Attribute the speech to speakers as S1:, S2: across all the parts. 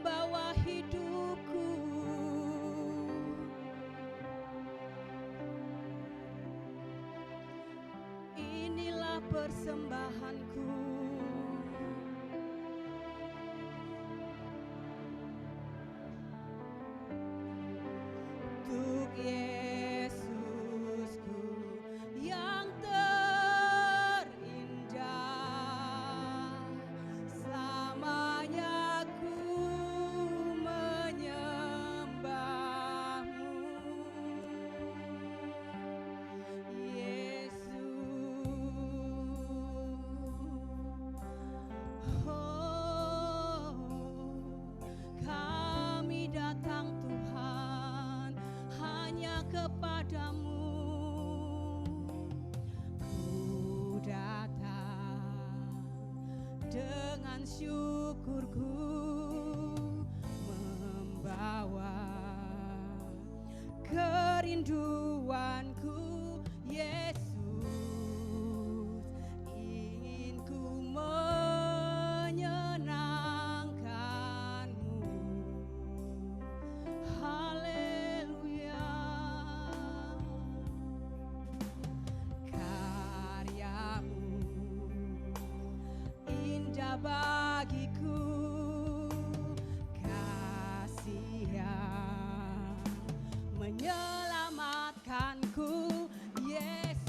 S1: membawa hidupku. Inilah persembahanku. Untuk Yesusku yang terindah, selamanya ku menyembahmu. Yesus, oh, kami datang Tuhan hanya kepadamu. Ku datang dengan syukurku, membawa kerinduanku. Yesus, ingin ku menyenangkanmu. Haleluya. Karyamu indah bagiku, kasih yang menyelamatkanku. Yesus,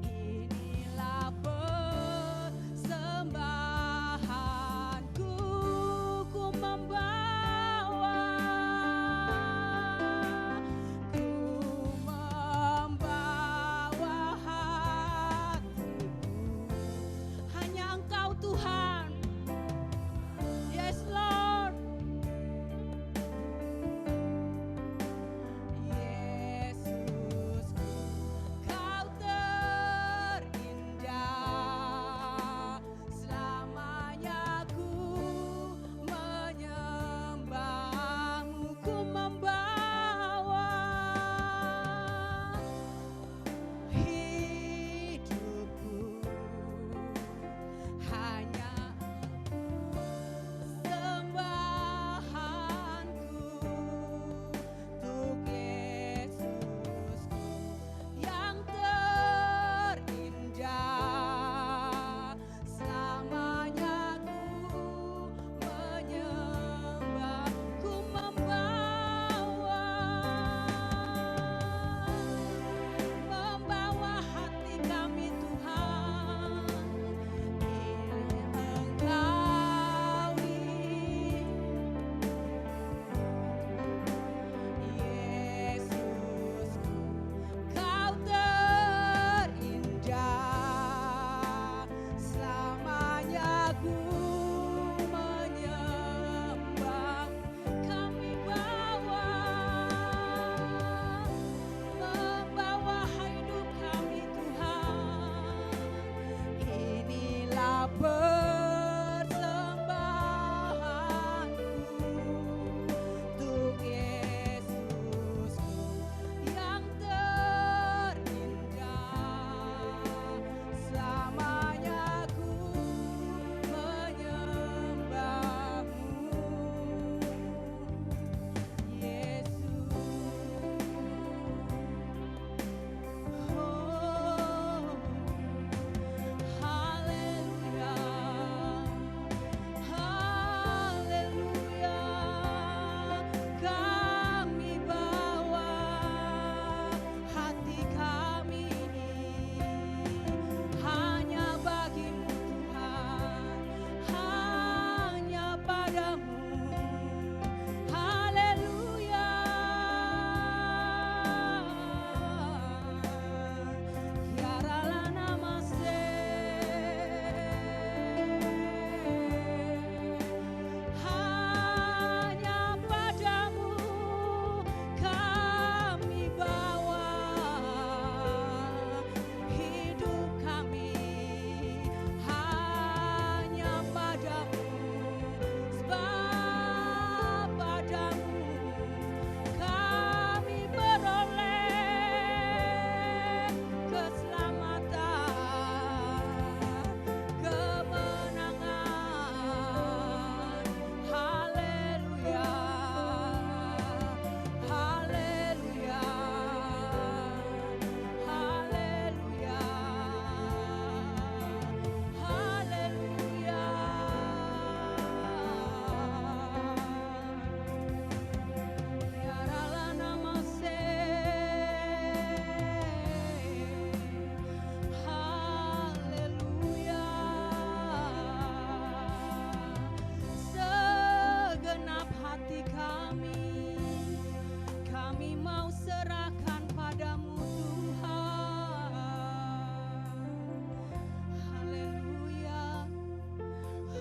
S1: inilah persembahanku. Ku membawa hatiku, hanya mau serahkan padamu Tuhan. Haleluya,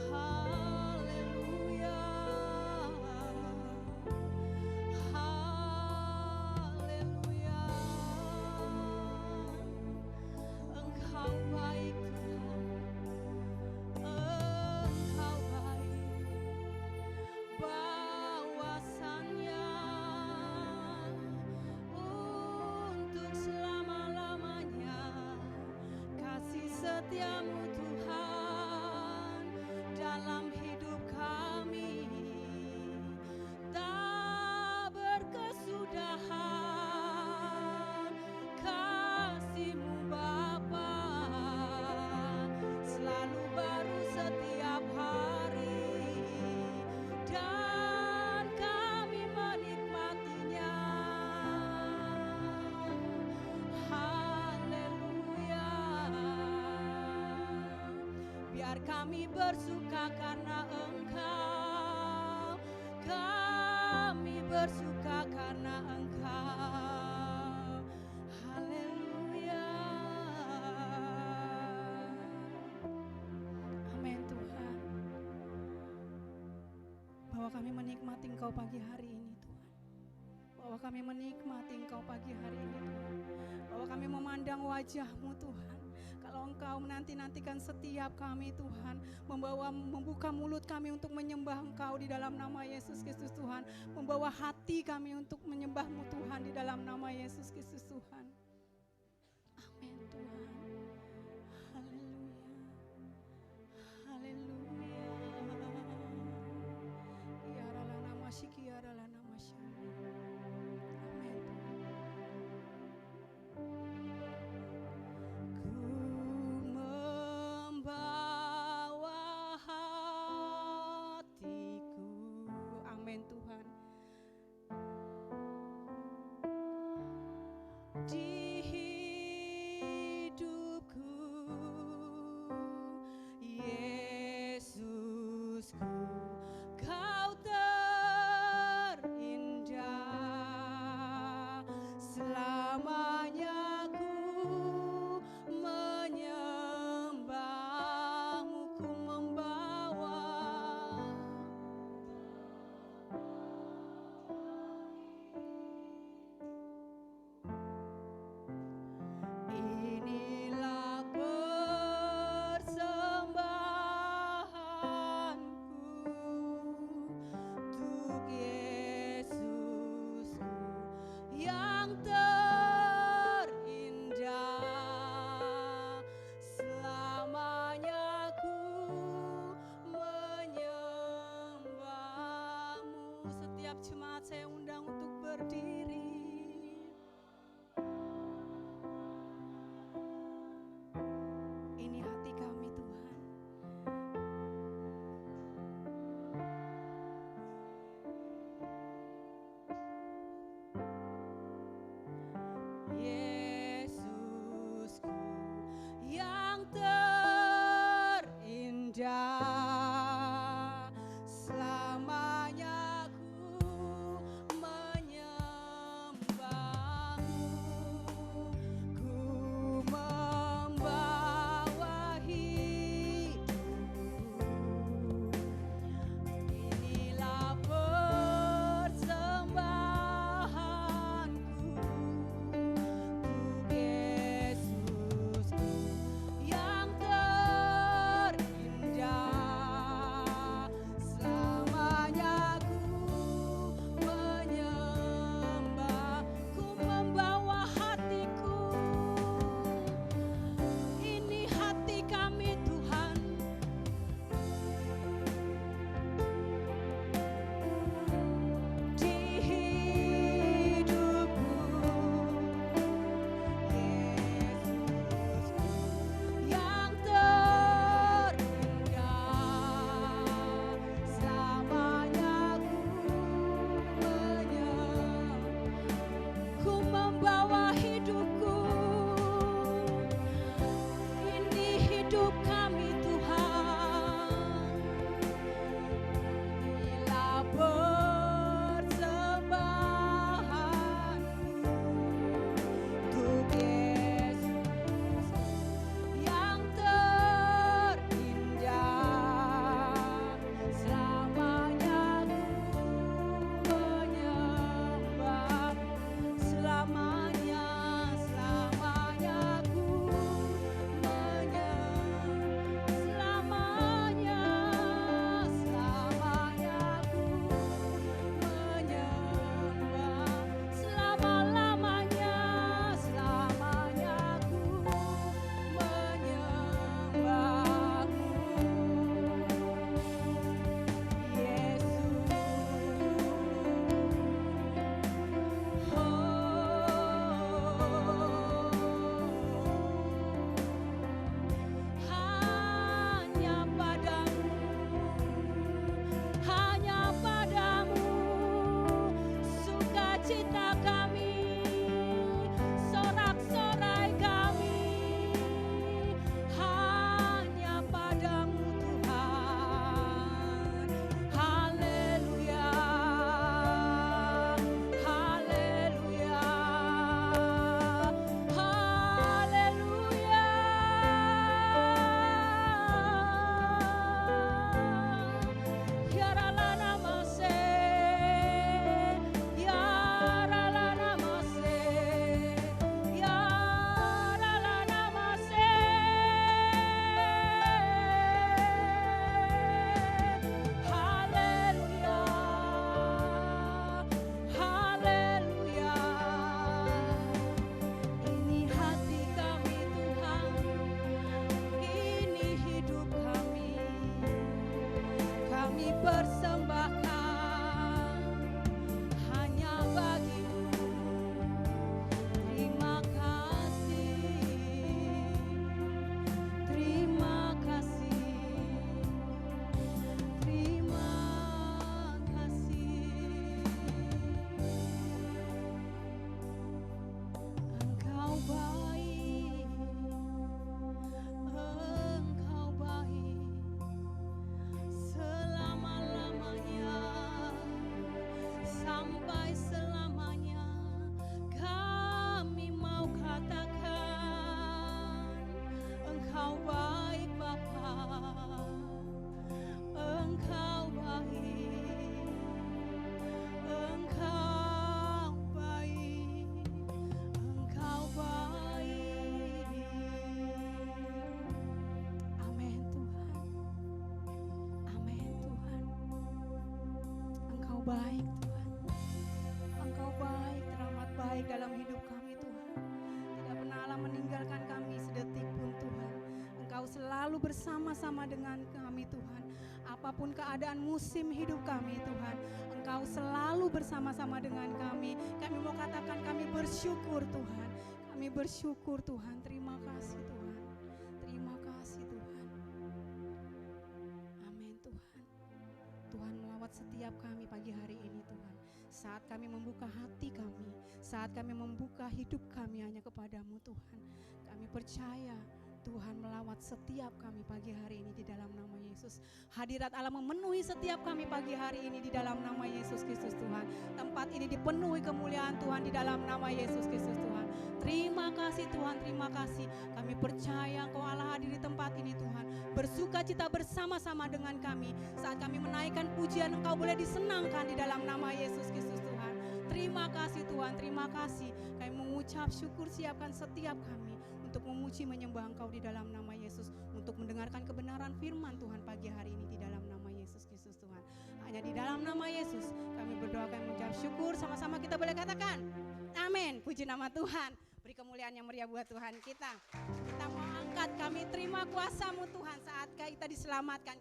S1: haleluya, haleluya. Engkau baik Tuhan, Engkau baik. Bahwasannya untuk selama-lamanya kasih setiamu Tuhan dalam hidup kami tak berkesudahan. Kasih-Mu Bapa selalu baru setiap hari dan kami menikmatinya. Haleluya. Biar kami bersuka karena Engkau, kami bersuka karena Engkau. Haleluya. Amin Tuhan. Bahwa kami menikmati Engkau pagi hari ini Tuhan. Bahwa kami menikmati Engkau pagi hari ini Tuhan. Bahwa kami memandang wajah-Mu Tuhan. Kalau Engkau menanti-nantikan setiap kami Tuhan, membuka mulut kami untuk menyembah Engkau di dalam nama Yesus Kristus Tuhan, membawa hati kami untuk menyembah-Mu Tuhan di dalam nama Yesus Kristus Tuhan. Amin Tuhan. Haleluya. Haleluya. Kiaralah nama si kiaralah nama si. Amin Tuhan. Ku membawa hatiku, amin Tuhan, di hidup persembahkan hanya bagimu. Terima kasih, terima kasih, terima kasih. Engkau baik, Engkau baik selama-lamanya, sampai selamanya. Kami mau katakan Engkau baik Bapa, Engkau baik, Engkau baik, Engkau baik. Amin Tuhan, amin Tuhan. Engkau baik Tuhan, Engkau baik, teramat baik dalam hidup kami Tuhan. Tidak pernah Allah meninggalkan kami sedetik pun Tuhan. Engkau selalu bersama-sama dengan kami Tuhan. Apapun keadaan musim hidup kami Tuhan, Engkau selalu bersama-sama dengan kami. Kami mau katakan kami bersyukur Tuhan. Kami bersyukur Tuhan. Terima kasih Tuhan. Terima kasih Tuhan. Amin Tuhan. Tuhan melawat setiap kami pagi hari ini Tuhan. Saat kami membuka hati kami, saat kami membuka hidup kami hanya kepadamu Tuhan. Kami percaya Tuhan melawat setiap kami pagi hari ini di dalam nama Yesus. Hadirat Allah memenuhi setiap kami pagi hari ini di dalam nama Yesus Kristus Tuhan. Tempat ini dipenuhi kemuliaan Tuhan di dalam nama Yesus Kristus Tuhan. Terima kasih Tuhan, terima kasih. Kami percaya Engkau Allah hadir di tempat ini Tuhan. Bersuka cita bersama-sama dengan kami. Saat kami menaikkan pujian, Engkau boleh disenangkan di dalam nama Yesus Kristus Tuhan. Terima kasih Tuhan, terima kasih. Kami mengucap syukur, siapkan setiap kami untuk memuji menyembah Engkau di dalam nama Yesus, untuk mendengarkan kebenaran firman Tuhan pagi hari ini di dalam nama Yesus Kristus Tuhan. Hanya di dalam nama Yesus kami berdoa, kami mengucap syukur, sama-sama kita boleh katakan amin. Puji nama Tuhan, beri kemuliaan yang meriah buat Tuhan kita. Kita mau angkat, kami terima kuasa-Mu Tuhan. Saat kita diselamatkan,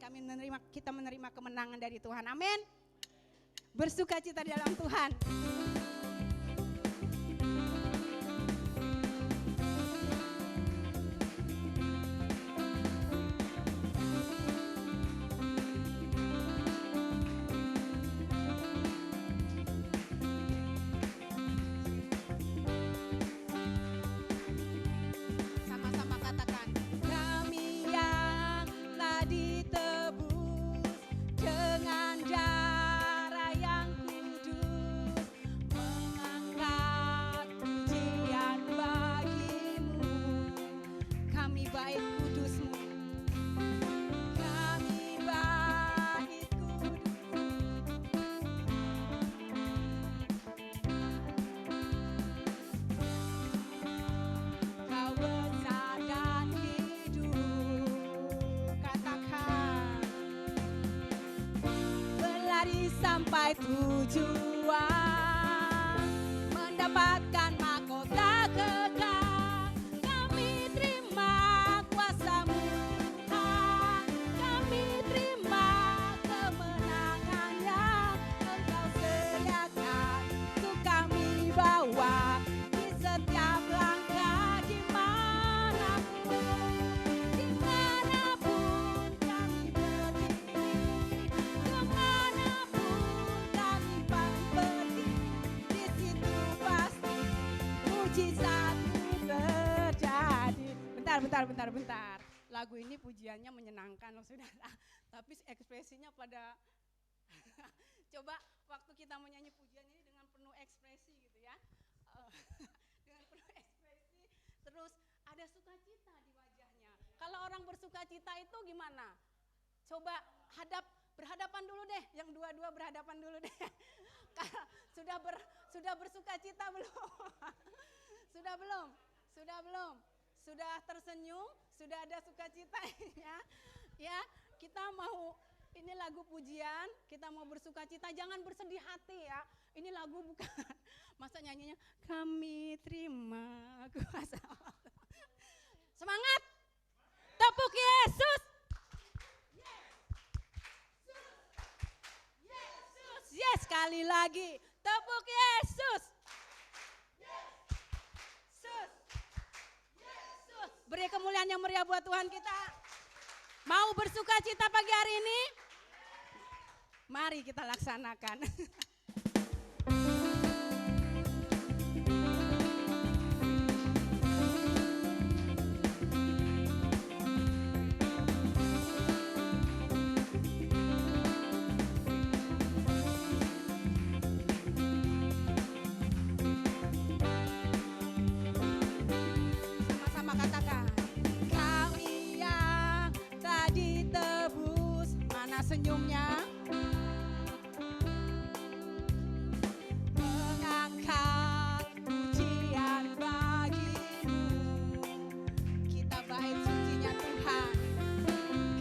S1: kita menerima kemenangan dari Tuhan. Amin. Bersuka cita di dalam Tuhan. Sama-sama katakan, kami yang telah ditebus dengan darah yang kudus, mengangkat pujian bagimu. Kami baik kudus-Mu, kami baik kudus. Kau besar dan hidup, katakan. Berlari sampai tujuan, mendapatkan mahkota kekal. Kami terima kuasa-Mu Tuhan, kami terima kemenangan yang Engkau sediakan. Untuk kami bawa di setiap langkah, dimanapun kami berdiri, kemanapun kami pergi, di situ pasti mujizat-Mu terjadi. Bentar. Lagu ini pujiannya menyenangkan loh saudara, tapi ekspresinya pada coba waktu kita menyanyi pujian ini dengan penuh ekspresi gitu ya. Dengan penuh ekspresi, terus ada sukacita di wajahnya. Kalau orang bersukacita itu gimana? Coba berhadapan dulu deh, yang dua-dua berhadapan dulu deh. Sudah bersukacita belum? Sudah belum? Sudah tersenyum? Sudah ada sukacita ya? Ya, kita mau, ini lagu pujian, kita mau bersukacita, jangan bersedih hati ya. Ini lagu bukan, masa nyanyinya kami terima kuasa. Semangat, tepuk Yesus. lagi. Tepuk Yesus. Yesus. Yesus. Beri kemuliaan yang meriah buat Tuhan kita. Mau bersuka cita pagi hari ini? Mari kita laksanakan. Sama-sama katakan. Kami yang tadi tebus. Mana senyumnya? Mengangkat pujian bagimu. Kita bait sucinya Tuhan.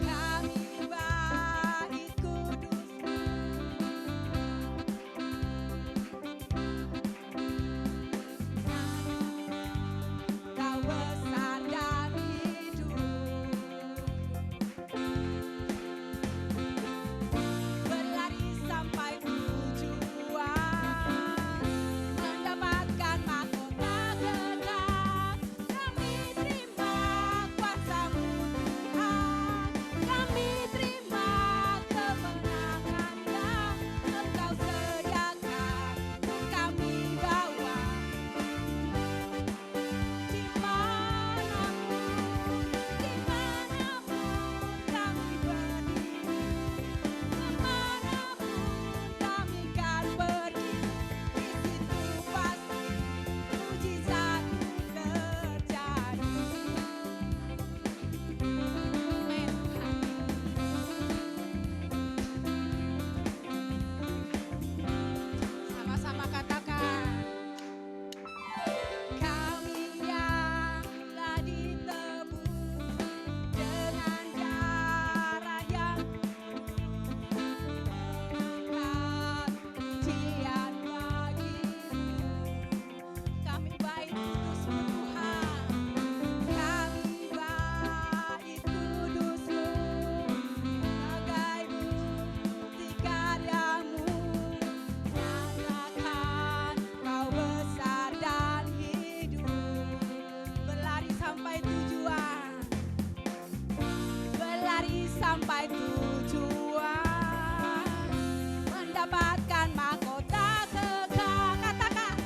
S1: Kami bait kudus. Kau besar dan hidup. Berlari sampai tujuan, mendapatkan mahkota kekal. Kami terima kuasa-Mu Tuhan. Kami terima kemenangan yang Engkau sediakan. Kami bawa dimanapun kami berdiri, kemanapun kami kan pergi, di situ pasti mujizat terjadi. Amin Tuhan. Sama-sama katakan. Kami yang telah ditebus dengan darah yang mengangkat pujian bagimu. Kami bait kudus-Mu Tuhan. Kami bait kudus-Mu, bagai bukti karya-Mu. Nyatakan Kau besar dan hidup. Berlari sampai tujuan. Berlari sampai tujuan, mendapatkan mahkota kekal. Katakan.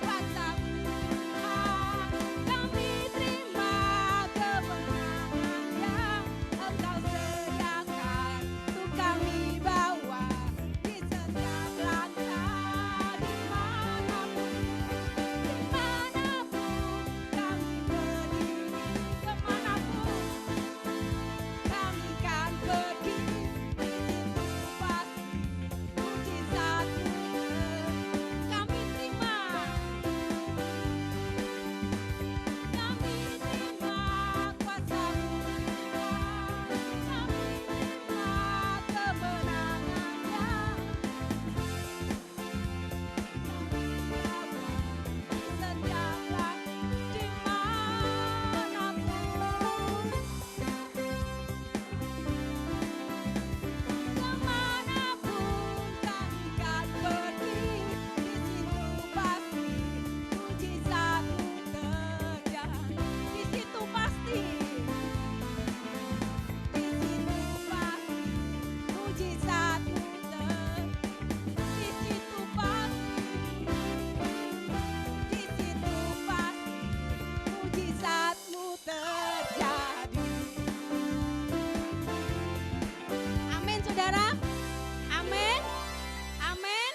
S1: Kuasa-Mu Tuhan. Kami terima kemenangan yang Engkau sediakan. Untuk kami bawa di setiap langkah, dimanapun kami berdiri, kemanapun kami kan pergi, di situ pasti mujizat-Mu. Kami terima kuasa-Mu Tuhan. Kami terima kemenangannya. Setiap langkah, dimanapun kami kan pergi, di situ pasti mujizat-Mu terjadi. Di situ pasti mujizat-Mu terjadi. Di situ pasti mujizat-Mu terjadi. Amin saudara. Amin. Amin.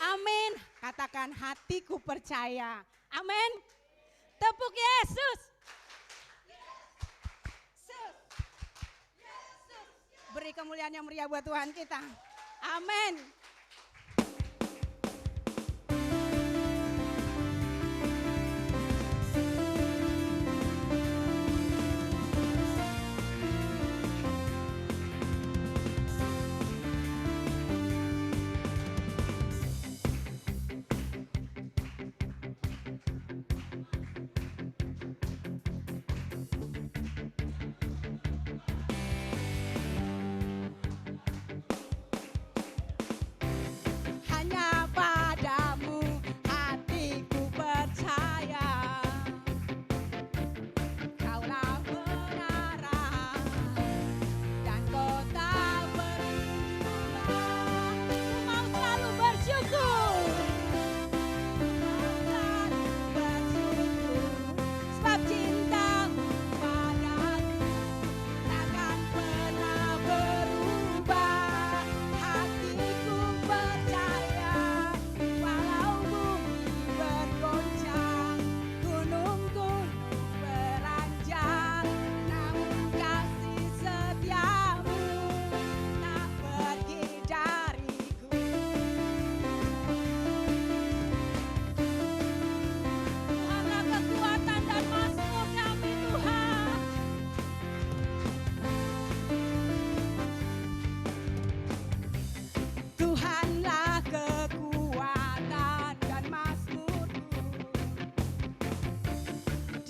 S1: Amin. Katakan hatiku percaya. Amin. Tepuk Yesus. Yesus. Yesus. Beri kemuliaan yang meriah buat Tuhan kita. Amin.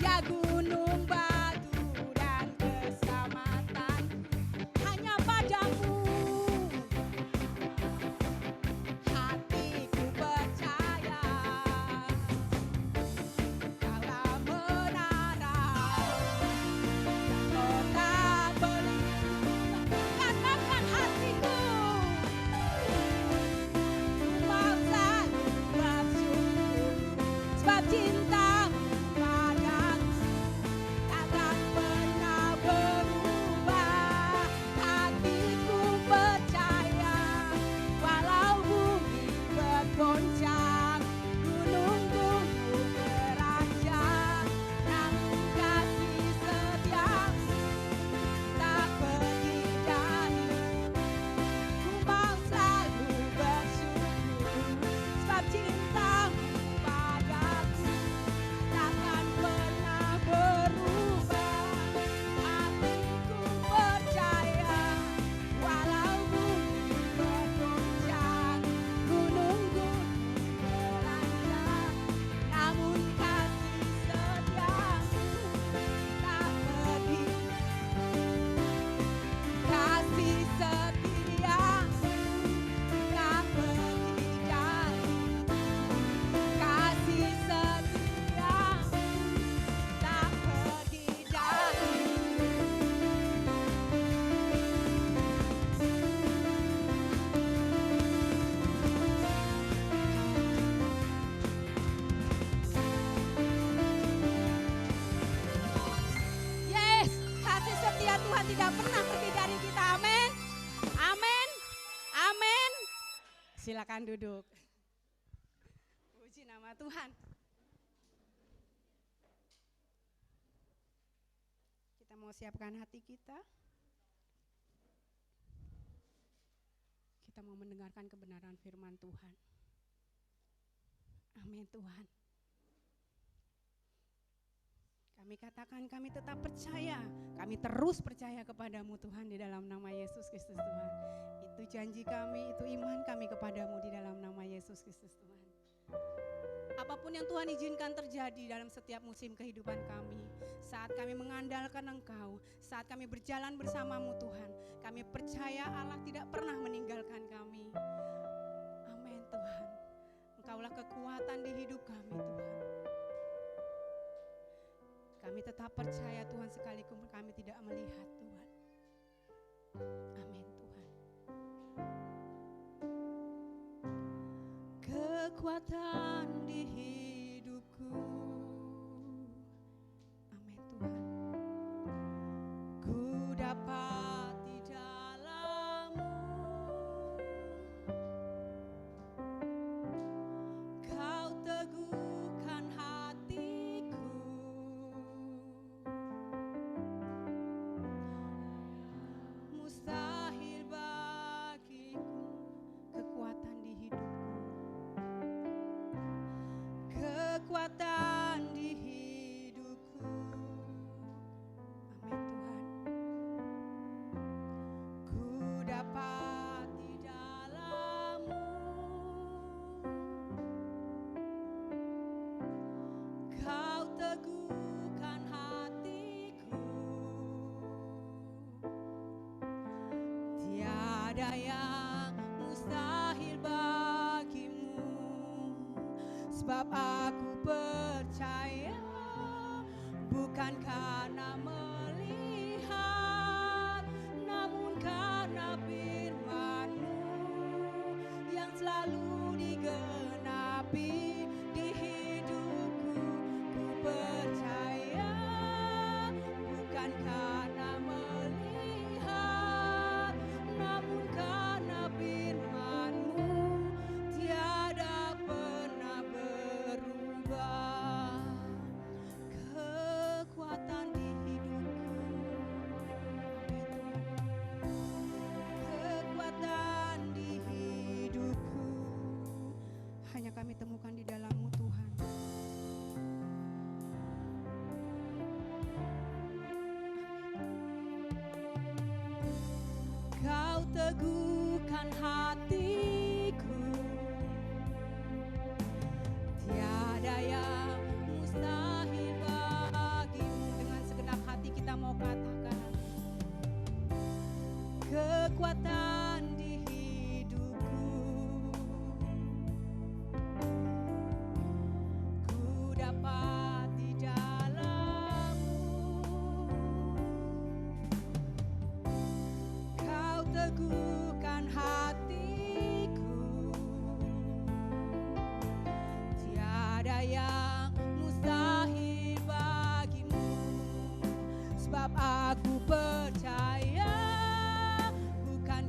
S1: Ya gunung batu dan keselamatan hanya padamu. Hatiku percaya Kaulah menara kota berlindung. Katakan hatiku, ku mau selalu bersyukur sebab cintamu padaku takkan pernah berubah. Hatiku percaya walau bumi bergoncang, gunung-gunung beranjak, namun kasih setiamu tak pergi dari. Ku mau selalu bersyukur sebab cintamu padaku takkan pernah berubah. Hatiku percaya walau bumi bergoncang, gunung-gunung beranjak, namun kasih setiamu tak pergi. Kasih setiamu tak pergi dari. Kasih setiamu tak pergi dari. Yes, kasih setia Tuhan tidak pernah pergi dari kita. Amin. Amin. Amin. Silakan duduk. Puji nama Tuhan. Kita mau siapkan hati kita. Kita mau mendengarkan kebenaran firman Tuhan. Amin Tuhan. Kami katakan kami tetap percaya, kami terus percaya kepadamu Tuhan di dalam nama Yesus Kristus Tuhan. Itu janji kami, itu iman kami kepadamu di dalam nama Yesus Kristus Tuhan. Apapun yang Tuhan izinkan terjadi dalam setiap musim kehidupan kami, saat kami mengandalkan Engkau, saat kami berjalan bersamamu Tuhan, kami percaya Allah tidak pernah meninggalkan kami. Amin Tuhan. Engkaulah kekuatan di hidup kami Tuhan. Kami tetap percaya Tuhan sekalipun kami tidak melihat Tuhan. Amin Tuhan. Kekuatan di hidupku. Amin Tuhan. Ku dapat di dalam-Mu. Kau teguhkan hatiku. Mustahil bagiku kekuatan di hidupku. Kekuatan di hidupku. Amin Tuhan. Ku dapat di dalam-Mu. Kau teguhkan hatiku. Tiada yang mustahil bagimu, sebab aku percaya bukan karena melihat, namun karena firman-Mu yang selalu digenapi di hidupku. Ku percaya bukan karena melihat, namun karena firman-Mu tiada pernah berubah. Kekuatan di hidupku. Kekuatan di hidupku hanya kami temukan di dalam-Mu Tuhan. Kau teguhkan hatiku. Tiada yang mustahil kekuatan di hidupku. Ku dapat di dalam-Mu. Kau teguhkan hatiku. Tiada yang mustahil bagimu. Sebab aku percaya bukan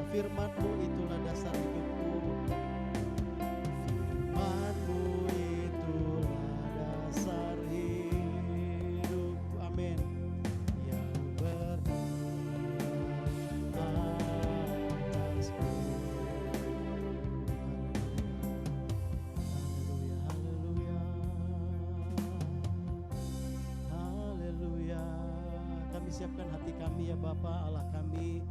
S2: firman-Mu itulah dasar hidupku. Firman-Mu itulah dasar hidupku. Amin. Yang atas haleluya, haleluya, haleluya. Kami siapkan hati kami ya Bapa Allah kami,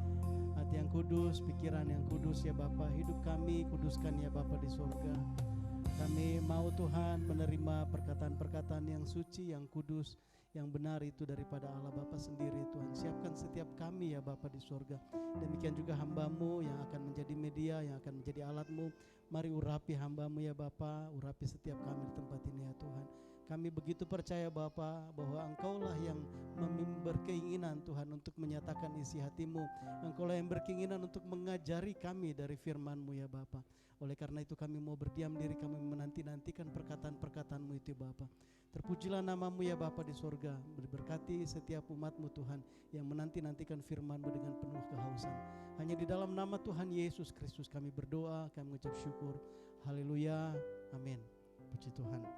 S2: hati yang kudus, pikiran yang kudus ya Bapa. Hidup kami kuduskan ya Bapa di surga. Kami mau Tuhan menerima perkataan-perkataan yang suci, yang kudus, yang benar itu daripada Allah Bapa sendiri Tuhan. Siapkan setiap kami ya Bapa di surga. Demikian juga hamba-Mu yang akan menjadi media, yang akan menjadi alat-Mu. Mari urapi hamba-Mu ya Bapa, urapi setiap kami di tempat ini ya Tuhan. Kami begitu percaya Bapa bahwa Engkaulah yang berkeinginan Tuhan untuk menyatakan isi hati-Mu. Engkaulah yang berkeinginan untuk mengajari kami dari firman-Mu ya Bapa. Oleh karena itu kami mau berdiam diri, kami menanti-nantikan perkataan-perkataan-Mu itu Bapa. Terpujilah nama-Mu ya Bapa di surga. Berberkati setiap umat-Mu Tuhan yang menanti-nantikan firman-Mu dengan penuh kehausan. Hanya di dalam nama Tuhan Yesus Kristus kami berdoa, kami mengucap syukur. Haleluya, amin. Puji Tuhan.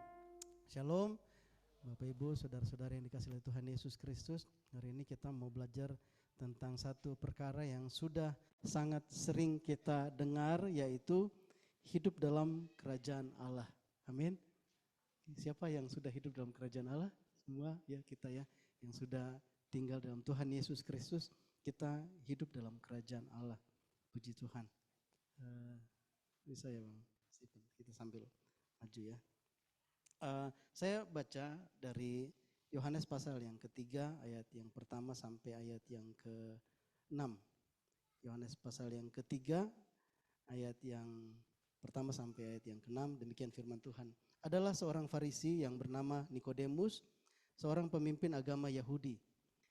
S2: Shalom Bapak Ibu, saudara-saudara yang dikasihi oleh Tuhan Yesus Kristus. Hari ini kita mau belajar tentang satu perkara yang sudah sangat sering kita dengar, yaitu hidup dalam kerajaan Allah. Amin. Siapa yang sudah hidup dalam kerajaan Allah? Semua ya kita ya, yang sudah tinggal dalam Tuhan Yesus Kristus, kita hidup dalam kerajaan Allah. Puji Tuhan. Bisa ya Bang? Kita sambil maju ya. Saya baca dari Yohanes pasal yang ketiga ayat yang pertama sampai ayat yang ke-6. Yohanes pasal yang ketiga ayat yang pertama sampai ayat yang ke-6, demikian firman Tuhan. Adalah seorang Farisi yang bernama Nikodemus, seorang pemimpin agama Yahudi.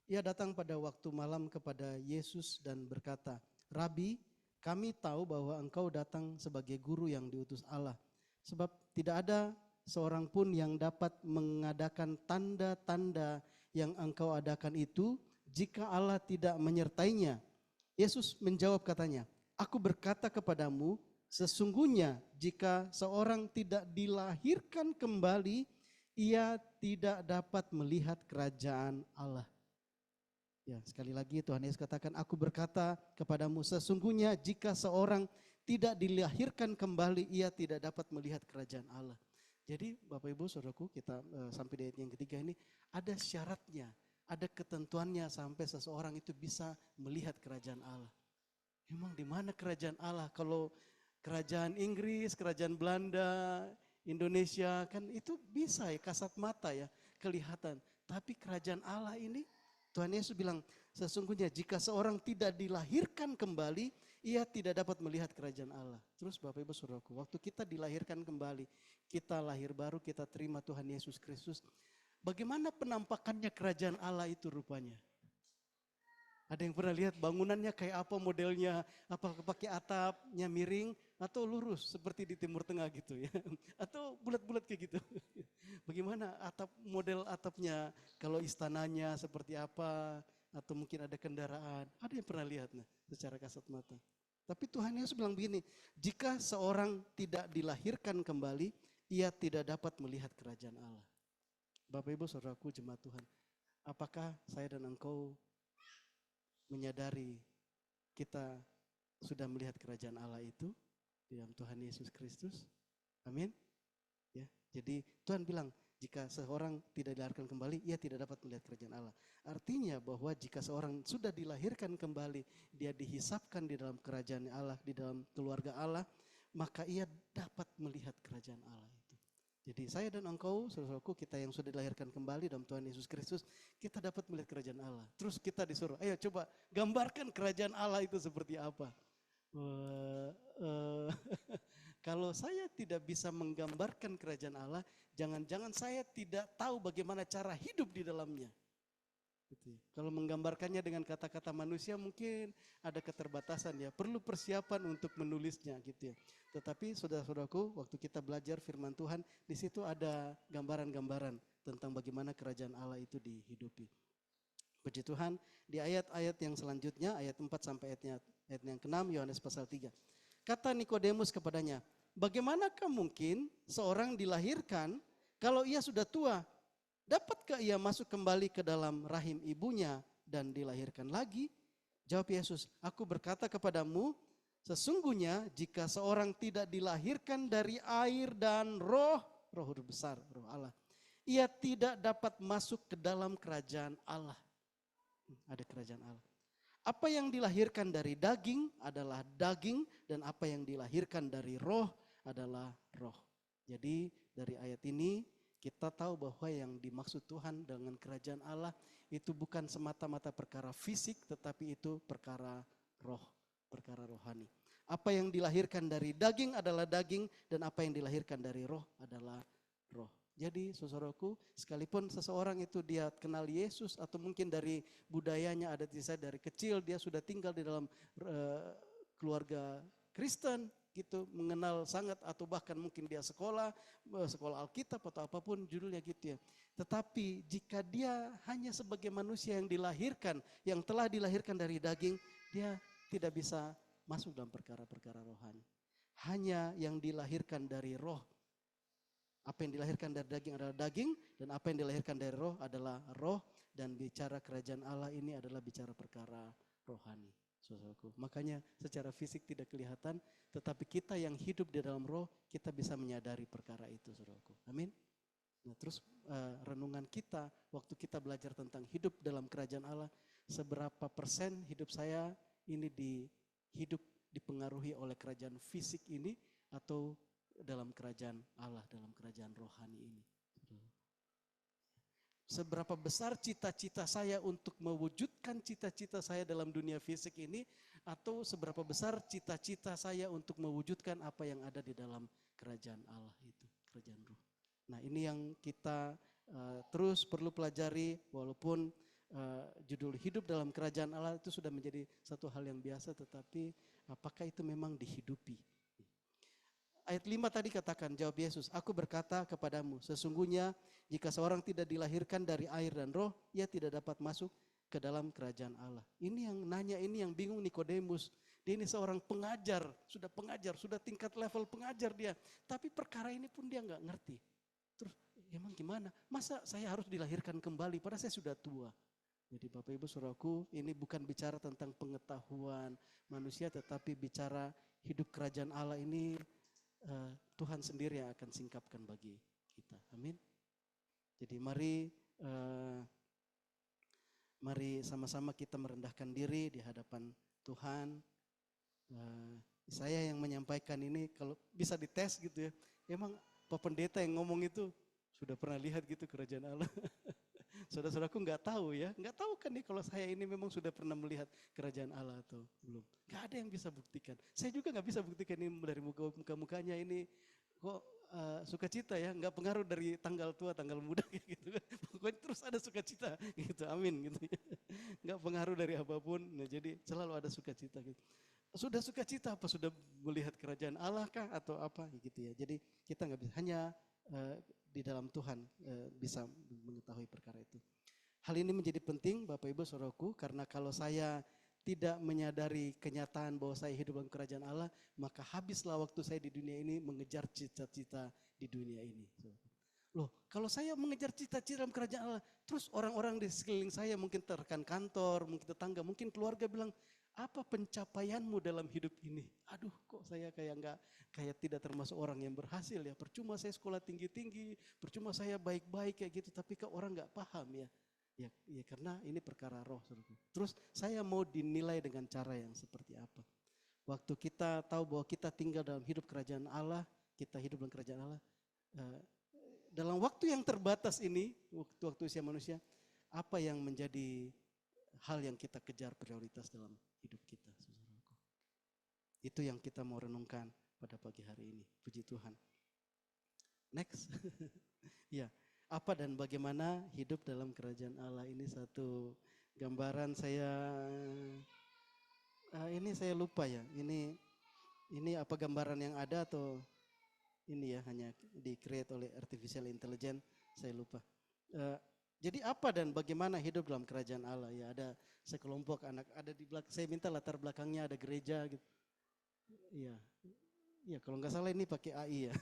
S2: Ia datang pada waktu malam kepada Yesus dan berkata, "Rabi, kami tahu bahwa engkau datang sebagai guru yang diutus Allah, sebab tidak ada seorang pun yang dapat mengadakan tanda-tanda yang engkau adakan itu jika Allah tidak menyertainya." Yesus menjawab katanya, "Aku berkata kepadamu, sesungguhnya jika seorang tidak dilahirkan kembali, ia tidak dapat melihat kerajaan Allah." Ya, sekali lagi Tuhan Yesus katakan, "Aku berkata kepadamu, sesungguhnya jika seorang tidak dilahirkan kembali, ia tidak dapat melihat kerajaan Allah." Jadi Bapak Ibu Saudaraku, kita sampai di ayat yang ketiga ini ada syaratnya, ada ketentuannya sampai seseorang itu bisa melihat kerajaan Allah. Memang di mana kerajaan Allah? Kalau kerajaan Inggris, kerajaan Belanda, Indonesia kan itu bisa ya kasat mata ya kelihatan. Tapi kerajaan Allah ini Tuhan Yesus bilang, sesungguhnya jika seorang tidak dilahirkan kembali, ia tidak dapat melihat kerajaan Allah. Terus Bapak Ibu Saudaraku, waktu kita dilahirkan kembali, kita lahir baru, kita terima Tuhan Yesus Kristus. Bagaimana penampakannya kerajaan Allah itu rupanya? Ada yang pernah lihat bangunannya kayak apa modelnya? Apakah pakai atapnya miring atau lurus seperti di Timur Tengah gitu ya? Atau bulat-bulat kayak gitu? Bagaimana model atapnya? Kalau istananya seperti apa? Atau mungkin ada kendaraan? Ada yang pernah lihat secara kasat mata? Tapi Tuhan Yesus bilang begini, jika seorang tidak dilahirkan kembali, ia tidak dapat melihat kerajaan Allah. Bapak Ibu Saudaraku jemaat Tuhan, apakah saya dan engkau menyadari kita sudah melihat kerajaan Allah itu di dalam Tuhan Yesus Kristus? Amin. Ya, jadi Tuhan bilang, jika seorang tidak dilahirkan kembali, ia tidak dapat melihat kerajaan Allah. Artinya bahwa jika seorang sudah dilahirkan kembali, dia dihisapkan di dalam kerajaan Allah, di dalam keluarga Allah, maka ia dapat melihat kerajaan Allah itu. Jadi saya dan engkau, saudaraku, kita yang sudah dilahirkan kembali dalam Tuhan Yesus Kristus, kita dapat melihat kerajaan Allah. Terus kita disuruh, ayo coba gambarkan kerajaan Allah itu seperti apa. Kalau saya tidak bisa menggambarkan kerajaan Allah, jangan-jangan saya tidak tahu bagaimana cara hidup di dalamnya. Gitu. Kalau menggambarkannya dengan kata-kata manusia mungkin ada keterbatasan ya, perlu persiapan untuk menulisnya gitu ya. Tetapi saudara-saudaraku, waktu kita belajar firman Tuhan, di situ ada gambaran-gambaran tentang bagaimana kerajaan Allah itu dihidupi. Puji Tuhan, di ayat-ayat yang selanjutnya, ayat 4 sampai ayatnya Ayat yang ke-6 Yohanes pasal 3. Kata Nikodemus kepadanya, bagaimanakah mungkin seorang dilahirkan kalau ia sudah tua? Dapatkah ia masuk kembali ke dalam rahim ibunya dan dilahirkan lagi? Jawab Yesus, aku berkata kepadamu, sesungguhnya jika seorang tidak dilahirkan dari air dan roh, roh huruf besar, roh Allah, ia tidak dapat masuk ke dalam kerajaan Allah. Ada kerajaan Allah. Apa yang dilahirkan dari daging adalah daging, dan apa yang dilahirkan dari roh adalah roh. Jadi dari ayat ini kita tahu bahwa yang dimaksud Tuhan dengan kerajaan Allah itu bukan semata-mata perkara fisik, tetapi itu perkara roh, perkara rohani. Apa yang dilahirkan dari daging adalah daging, dan apa yang dilahirkan dari roh adalah roh. Jadi saudaraku, sekalipun seseorang itu dia kenal Yesus atau mungkin dari budayanya adat istiadat dari kecil dia sudah tinggal di dalam keluarga Kristen gitu, mengenal sangat atau bahkan mungkin dia sekolah Alkitab atau apapun judulnya gitu ya. Tetapi jika dia hanya sebagai manusia yang dilahirkan, yang telah dilahirkan dari daging, dia tidak bisa masuk dalam perkara-perkara rohani. Hanya yang dilahirkan dari roh. Apa yang dilahirkan dari daging adalah daging, dan apa yang dilahirkan dari roh adalah roh, dan bicara kerajaan Allah ini adalah bicara perkara rohani. Saudaraku, makanya secara fisik tidak kelihatan, tetapi kita yang hidup di dalam roh, kita bisa menyadari perkara itu, saudaraku. Amin. Nah, terus renungan kita, waktu kita belajar tentang hidup dalam kerajaan Allah, seberapa persen hidup saya ini hidup dipengaruhi oleh kerajaan fisik ini, atau dalam kerajaan Allah, dalam kerajaan rohani ini. Seberapa besar cita-cita saya untuk mewujudkan cita-cita saya dalam dunia fisik ini, atau seberapa besar cita-cita saya untuk mewujudkan apa yang ada di dalam kerajaan Allah itu, kerajaan roh. Nah, ini yang kita terus perlu pelajari, walaupun judul hidup dalam kerajaan Allah itu sudah menjadi satu hal yang biasa, tetapi apakah itu memang dihidupi? Ayat 5 tadi katakan, jawab Yesus, aku berkata kepadamu, sesungguhnya jika seorang tidak dilahirkan dari air dan roh, ia tidak dapat masuk ke dalam kerajaan Allah. Ini yang nanya, ini yang bingung Nikodemus. Dia ini seorang pengajar, sudah tingkat level pengajar dia. Tapi perkara ini pun dia nggak ngerti. Terus emang gimana? Masa saya harus dilahirkan kembali, padahal saya sudah tua. Jadi Bapak Ibu Saudaraku, ini bukan bicara tentang pengetahuan manusia, tetapi bicara hidup kerajaan Allah ini Tuhan sendiri yang akan singkapkan bagi kita. Amin. Jadi mari sama-sama kita merendahkan diri di hadapan Tuhan. Saya yang menyampaikan ini kalau bisa dites gitu ya. Emang Pak Pendeta yang ngomong itu sudah pernah lihat gitu kerajaan Allah? Saudara-saudaraku nggak tahu ya, nggak tahu kan nih kalau saya ini memang sudah pernah melihat kerajaan Allah atau belum. Nggak ada yang bisa buktikan. Saya juga nggak bisa buktikan ini dari muka-mukanya ini kok sukacita ya, nggak pengaruh dari tanggal tua, tanggal muda gitu kan. Pokoknya terus ada sukacita gitu, amin gitu ya. Nggak pengaruh dari apapun, nah jadi selalu ada sukacita gitu. Sudah sukacita apa sudah melihat kerajaan Allah kah atau apa gitu ya. Jadi kita nggak bisa, hanya di dalam Tuhan bisa mengetahui perkara itu. Hal ini menjadi penting Bapak Ibu Saudaraku, karena kalau saya tidak menyadari kenyataan bahwa saya hidup dalam kerajaan Allah, maka habislah waktu saya di dunia ini mengejar cita-cita di dunia ini. Loh, kalau saya mengejar cita-cita dalam kerajaan Allah, terus orang-orang di sekeliling saya, mungkin rekan kantor, mungkin tetangga, mungkin keluarga bilang, apa pencapaianmu dalam hidup ini? Aduh, kok saya kayak tidak termasuk orang yang berhasil ya. Percuma saya sekolah tinggi-tinggi, percuma saya baik-baik kayak gitu, tapi kok orang nggak paham ya. Ya karena ini perkara roh. Terus saya mau dinilai dengan cara yang seperti apa? Waktu kita tahu bahwa kita tinggal dalam hidup kerajaan Allah, kita hidup dalam kerajaan Allah, dalam waktu yang terbatas ini, waktu usia manusia, apa yang menjadi hal yang kita kejar prioritas dalam hidup kita, saudaraku. Itu yang kita mau renungkan pada pagi hari ini. Puji Tuhan. Next. Ya, apa dan bagaimana hidup dalam kerajaan Allah ini satu gambaran ini saya lupa ya. Ini apa gambaran yang ada atau ini ya hanya di-create oleh artificial intelligence, saya lupa. Jadi apa dan bagaimana hidup dalam kerajaan Allah? Ya ada sekelompok anak ada di belakang. Saya minta latar belakangnya ada gereja gitu. Iya, iya kalau nggak salah ini pakai AI ya.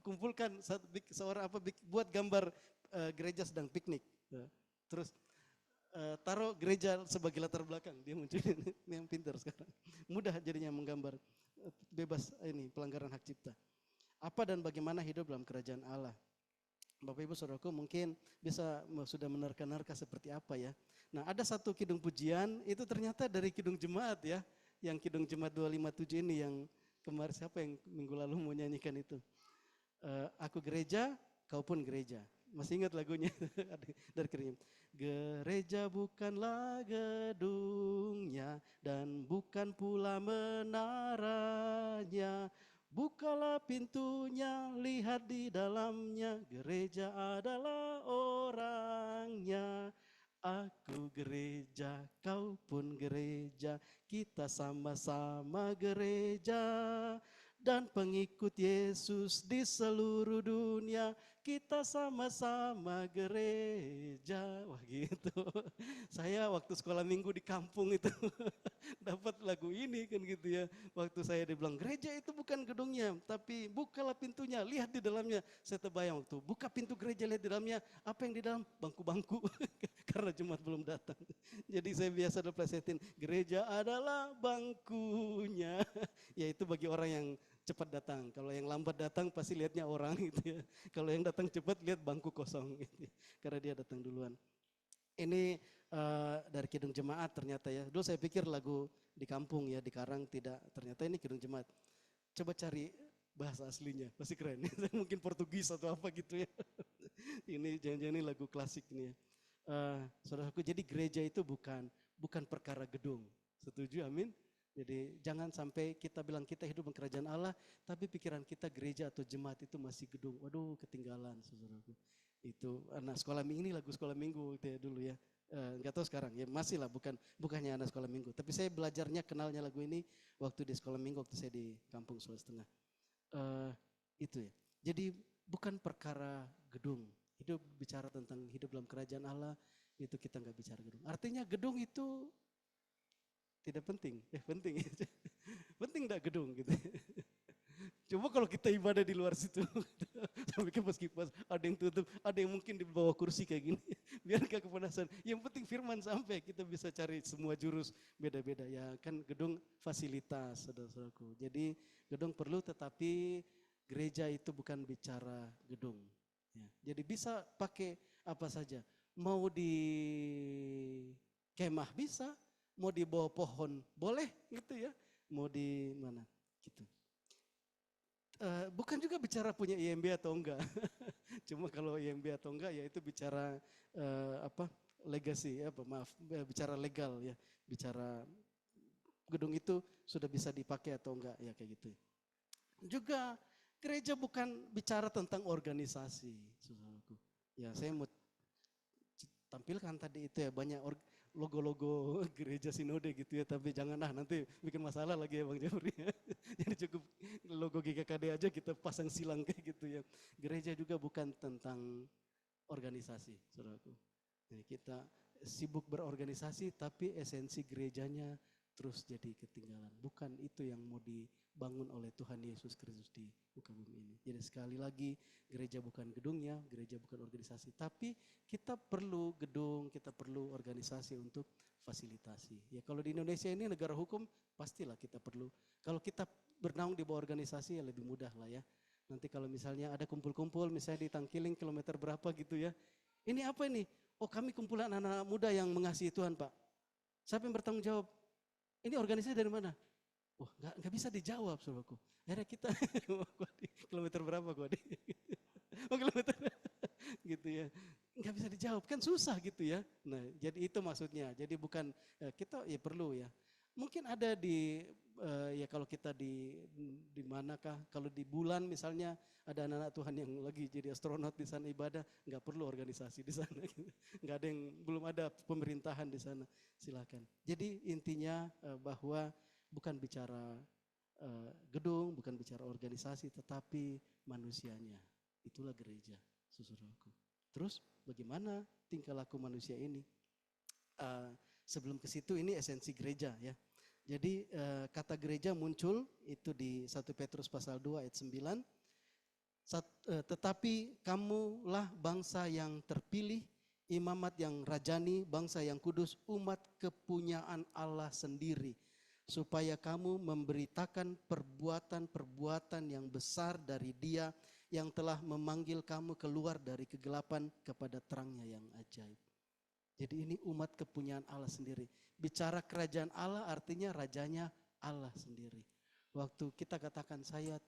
S2: Kumpulkan seorang buat gambar gereja sedang piknik. Ya. Terus taruh gereja sebagai latar belakang, dia muncul. Ini yang pintar sekarang. Mudah jadinya menggambar, bebas ini pelanggaran hak cipta. Apa dan bagaimana hidup dalam kerajaan Allah? Bapak Ibu Saudaraku mungkin bisa sudah menerka-nerka seperti apa ya. Nah ada satu kidung pujian itu ternyata dari kidung jemaat ya. Yang kidung jemaat 257 ini yang kemarin siapa yang minggu lalu mau nyanyikan itu. Aku gereja, kau pun gereja. Masih ingat lagunya dari kirinya. Gereja bukanlah gedungnya dan bukan pula menaranya. Bukalah pintunya, lihat di dalamnya, gereja adalah orangnya. Aku gereja, kau pun gereja, kita sama-sama gereja. Dan pengikut Yesus di seluruh dunia, kita sama-sama gereja. Wah gitu. Saya waktu sekolah minggu di kampung itu dapat lagu ini kan gitu ya. Waktu saya dibilang gereja itu bukan gedungnya, tapi bukalah pintunya, lihat di dalamnya. Saya terbayang waktu buka pintu gereja, lihat di dalamnya, apa yang di dalam? Bangku-bangku. Karena Jumat belum datang. Jadi saya biasa plesetin, gereja adalah bangkunya. Yaitu bagi orang yang cepat datang. Kalau yang lambat datang pasti lihatnya orang gitu ya. Kalau yang datang cepat lihat bangku kosong gitu ya. Karena dia datang duluan. Ini dari Kidung Jemaat ternyata ya. Dulu saya pikir lagu di kampung ya, di Karang tidak. Ternyata ini Kidung Jemaat. Coba cari bahasa aslinya, pasti keren. Mungkin Portugis atau apa gitu ya. Ini jangan-jangan ini lagu klasik nih ya. Saudaraku, jadi gereja itu bukan perkara gedung. Setuju, amin? Jadi jangan sampai kita bilang kita hidup di kerajaan Allah, tapi pikiran kita gereja atau jemaat itu masih gedung. Waduh, ketinggalan saudaraku. Itu anak sekolah minggu, ini lagu sekolah minggu gitu ya dulu ya. Enggak tahu sekarang ya, masih lah bukannya anak sekolah minggu. Tapi saya belajarnya kenalnya lagu ini waktu di sekolah minggu, waktu saya di kampung Sulawesi Tengah. Itu ya. Jadi bukan perkara gedung. Hidup bicara tentang hidup dalam kerajaan Allah, itu kita nggak bicara gedung. Artinya gedung itu tidak penting, penting. Penting enggak gedung gitu. Coba kalau kita ibadah di luar situ, sampai kipas-kipas, ada yang tutup, ada yang mungkin di bawah kursi kayak gini, biar gak kepanasan. Yang penting firman sampai, kita bisa cari semua jurus beda-beda. Ya kan gedung fasilitas, saudara-saudaraku. Jadi gedung perlu, tetapi gereja itu bukan bicara gedung. Ya. Jadi bisa pakai apa saja, mau di kemah bisa, mau di bawah pohon boleh gitu ya, mau di mana gitu. Bukan juga bicara punya IMB atau enggak. Cuma kalau IMB atau enggak ya itu bicara legacy bicara legal ya, bicara gedung itu sudah bisa dipakai atau enggak ya kayak gitu. Juga gereja bukan bicara tentang organisasi, saudaraku. Ya saya mau tampilkan tadi itu ya banyak logo-logo gereja sinode gitu ya, tapi janganlah nanti bikin masalah lagi ya Bang Jafri. Jadi cukup logo GKKD aja kita pasang silang kayak gitu ya. Gereja juga bukan tentang organisasi, saudaraku. Jadi kita sibuk berorganisasi tapi esensi gerejanya terus jadi ketinggalan. Bukan itu yang mau dibangun oleh Tuhan Yesus Kristus di muka bumi ini. Jadi sekali lagi gereja bukan gedungnya, gereja bukan organisasi. Tapi kita perlu gedung, kita perlu organisasi untuk fasilitasi. Ya kalau di Indonesia ini negara hukum pastilah kita perlu. Kalau kita bernaung di bawah organisasi ya lebih mudah lah ya. Nanti kalau misalnya ada kumpul-kumpul misalnya di Tangkiling kilometer berapa gitu ya. Ini apa ini? Oh kami kumpulan anak-anak muda yang mengasihi Tuhan Pak. Siapa yang bertanggung jawab? Ini organisasi dari mana? Wah nggak bisa dijawab saudaraku. Akhirnya kita kilometer berapa gua di? Oh kilometer gitu ya. Nggak bisa dijawab kan susah gitu ya. Nah jadi itu maksudnya. Jadi bukan kita ya perlu ya. Mungkin ada di ya kalau kita di manakah? Kalau di bulan misalnya ada anak-anak Tuhan yang lagi jadi astronot di sana ibadah, nggak perlu organisasi di sana. Nggak ada yang belum ada pemerintahan di sana. Silakan. Jadi intinya bahwa bukan bicara gedung, bukan bicara organisasi, tetapi manusianya. Itulah gereja, saudaraku. Terus bagaimana tingkah laku manusia ini. Sebelum ke situ, ini esensi gereja ya. Jadi kata gereja muncul itu di 1 Petrus pasal 2 ayat 9. Tetapi kamulah bangsa yang terpilih, imamat yang rajani, bangsa yang kudus, umat kepunyaan Allah sendiri, supaya kamu memberitakan perbuatan-perbuatan yang besar dari Dia yang telah memanggil kamu keluar dari kegelapan kepada terangnya yang ajaib. Jadi ini umat kepunyaan Allah sendiri. Bicara kerajaan Allah artinya rajanya Allah sendiri. Waktu kita katakan saya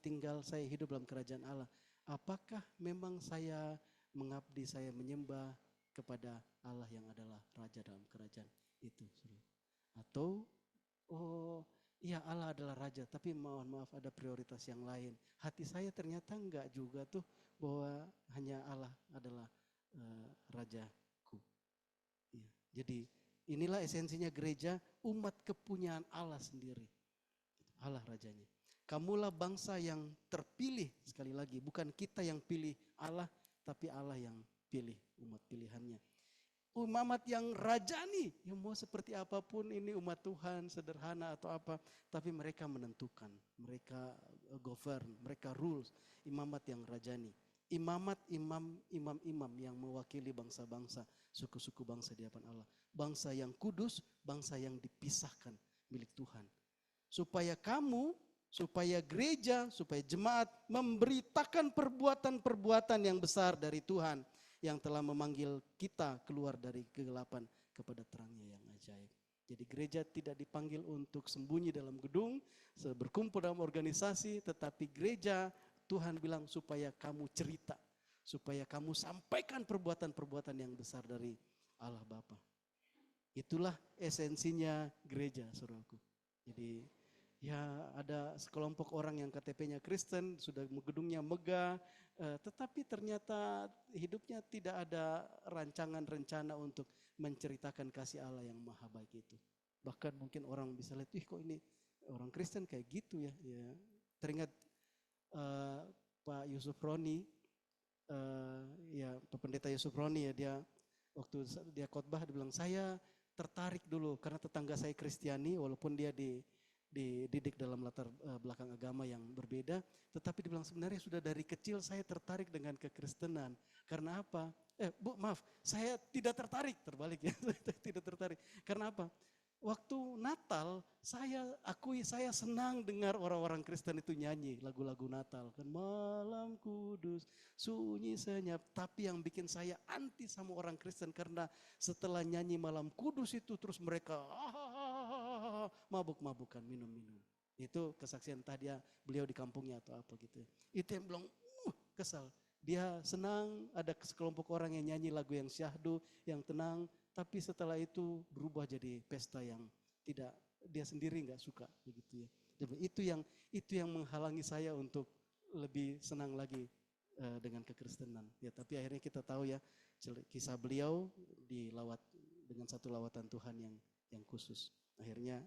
S2: hidup dalam kerajaan Allah. Apakah memang saya mengabdi, saya menyembah kepada Allah yang adalah raja dalam kerajaan itu? Atau iya Allah adalah raja, tapi mohon maaf ada prioritas yang lain. Hati saya ternyata enggak juga tuh bahwa hanya Allah adalah rajaku. Ya, jadi inilah esensinya gereja, umat kepunyaan Allah sendiri. Allah rajanya. Kamulah bangsa yang terpilih, sekali lagi bukan kita yang pilih Allah, tapi Allah yang pilih umat pilihannya. Umat yang rajani, yang mau seperti apapun ini umat Tuhan, sederhana atau apa, tapi mereka menentukan, mereka govern, mereka rules. Imamat yang rajani, imamat imam-imam yang mewakili bangsa-bangsa, suku-suku bangsa di hadapan Allah. Bangsa yang kudus, bangsa yang dipisahkan milik Tuhan. Supaya gereja, supaya jemaat memberitakan perbuatan-perbuatan yang besar dari Tuhan yang telah memanggil kita keluar dari kegelapan kepada terangnya yang ajaib. Jadi gereja tidak dipanggil untuk sembunyi dalam gedung, berkumpul dalam organisasi, tetapi gereja Tuhan bilang supaya kamu cerita, supaya kamu sampaikan perbuatan-perbuatan yang besar dari Allah Bapa. Itulah esensinya gereja, saudaraku. Jadi ya ada sekelompok orang yang KTP-nya Kristen, sudah gedungnya megah, tetapi ternyata hidupnya tidak ada rancangan rencana untuk menceritakan kasih Allah yang maha baik itu. Bahkan mungkin orang bisa lihat, kok ini orang Kristen kayak gitu ya. Teringat Pak Yusuf Roni, Pak Pendeta Yusuf Roni ya, dia waktu dia khotbah dia bilang, saya tertarik dulu karena tetangga saya Kristiani, walaupun dia dididik dalam latar belakang agama yang berbeda, tetapi dibilang sebenarnya sudah dari kecil saya tertarik dengan kekristenan. Karena apa? Bu maaf, saya tidak tertarik, terbalik ya, tidak tertarik. Karena apa? Waktu Natal saya senang dengar orang-orang Kristen itu nyanyi lagu-lagu Natal. Kan malam kudus, sunyi senyap. Tapi yang bikin saya anti sama orang Kristen karena setelah nyanyi malam kudus itu terus mereka mabuk-mabukan, minum-minum. Itu kesaksian tadi beliau di kampungnya atau apa gitu. Itu yang bilang kesal. Dia senang ada sekelompok orang yang nyanyi lagu yang syahdu, yang tenang. Tapi setelah itu berubah jadi pesta yang tidak dia sendiri nggak suka begitu ya. Itu yang menghalangi saya untuk lebih senang lagi dengan kekristenan. Ya, tapi akhirnya kita tahu ya kisah beliau dilawat dengan satu lawatan Tuhan yang khusus. Akhirnya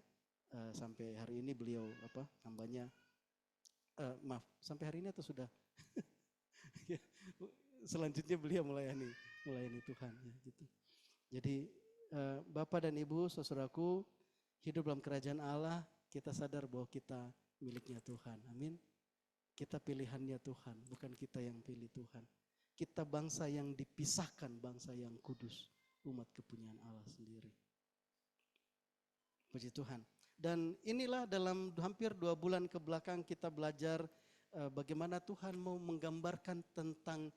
S2: sampai hari ini beliau hambanya sampai hari ini atau sudah selanjutnya beliau melayani Tuhan ya gitu. Jadi Bapak dan Ibu, saudaraku, hidup dalam kerajaan Allah, kita sadar bahwa kita miliknya Tuhan. Amin. Kita pilihannya Tuhan, bukan kita yang pilih Tuhan. Kita bangsa yang dipisahkan, bangsa yang kudus, umat kepunyaan Allah sendiri. Puji Tuhan. Dan inilah dalam hampir 2 bulan ke belakang kita belajar bagaimana Tuhan mau menggambarkan tentang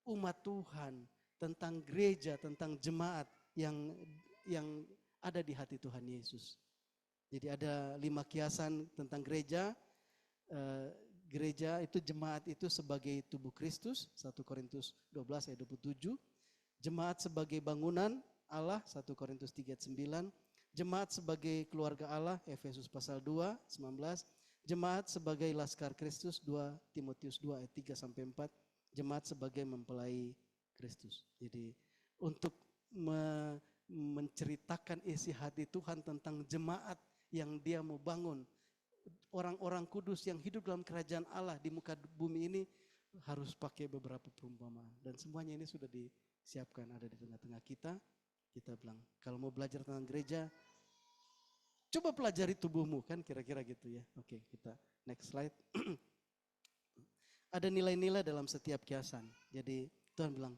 S2: umat Tuhan, tentang gereja, tentang jemaat yang ada di hati Tuhan Yesus. Jadi ada 5 kiasan tentang gereja. Gereja itu, jemaat itu sebagai tubuh Kristus, 1 Korintus 12 ayat 27. Jemaat sebagai bangunan Allah, 1 Korintus 3 ayat 9. Jemaat sebagai keluarga Allah, Efesus pasal 2, 19. Jemaat sebagai laskar Kristus, 2 Timotius 2 ayat 3 sampai 4. Jemaat sebagai mempelai Kristus. Jadi untuk menceritakan isi hati Tuhan tentang jemaat yang dia mau bangun. Orang-orang kudus yang hidup dalam kerajaan Allah di muka bumi ini harus pakai beberapa perumpamaan. Dan semuanya ini sudah siapkan ada di tengah-tengah kita. Kita bilang, kalau mau belajar tentang gereja, coba pelajari tubuhmu, kan kira-kira gitu ya. Oke, kita next slide. Ada nilai-nilai dalam setiap kiasan. Jadi Tuhan bilang,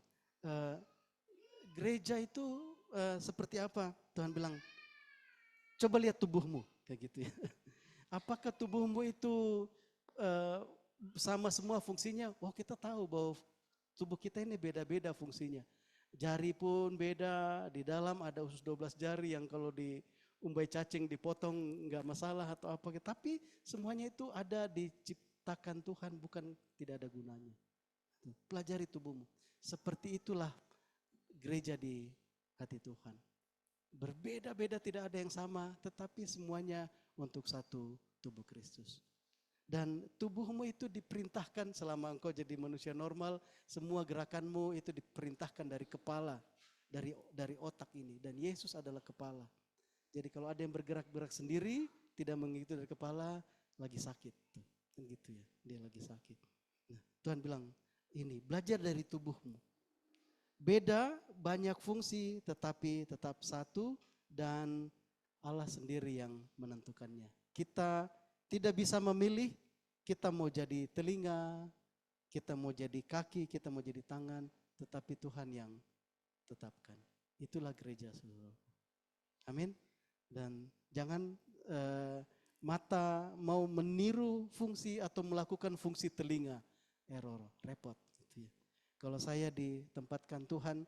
S2: gereja itu seperti apa? Tuhan bilang, coba lihat tubuhmu, kayak gitu ya. Apakah tubuhmu itu sama semua fungsinya? Oh, kita tahu bahwa tubuh kita ini beda-beda fungsinya. Jari pun beda, di dalam ada usus 12 jari yang kalau diumbai cacing dipotong nggak masalah atau apa. Tapi semuanya itu ada diciptakan Tuhan, bukan tidak ada gunanya. Pelajari tubuhmu. Seperti itulah gereja di hati Tuhan. Berbeda-beda, tidak ada yang sama, tetapi semuanya untuk satu tubuh Kristus. Dan tubuhmu itu diperintahkan selama engkau jadi manusia normal, semua gerakanmu itu diperintahkan dari kepala, dari otak ini. Dan Yesus adalah kepala. Jadi kalau ada yang bergerak-gerak sendiri, tidak mengikuti dari kepala, lagi sakit. Kan gitu ya, dia lagi sakit. Nah, Tuhan bilang, ini belajar dari tubuhmu. Beda, banyak fungsi, tetapi tetap satu dan Allah sendiri yang menentukannya. Kita tidak bisa memilih, kita mau jadi telinga, kita mau jadi kaki, kita mau jadi tangan, tetapi Tuhan yang tetapkan. Itulah gereja, saudara. Amin. Dan jangan mata mau meniru fungsi atau melakukan fungsi telinga, error, repot. Gitu ya. Kalau saya ditempatkan Tuhan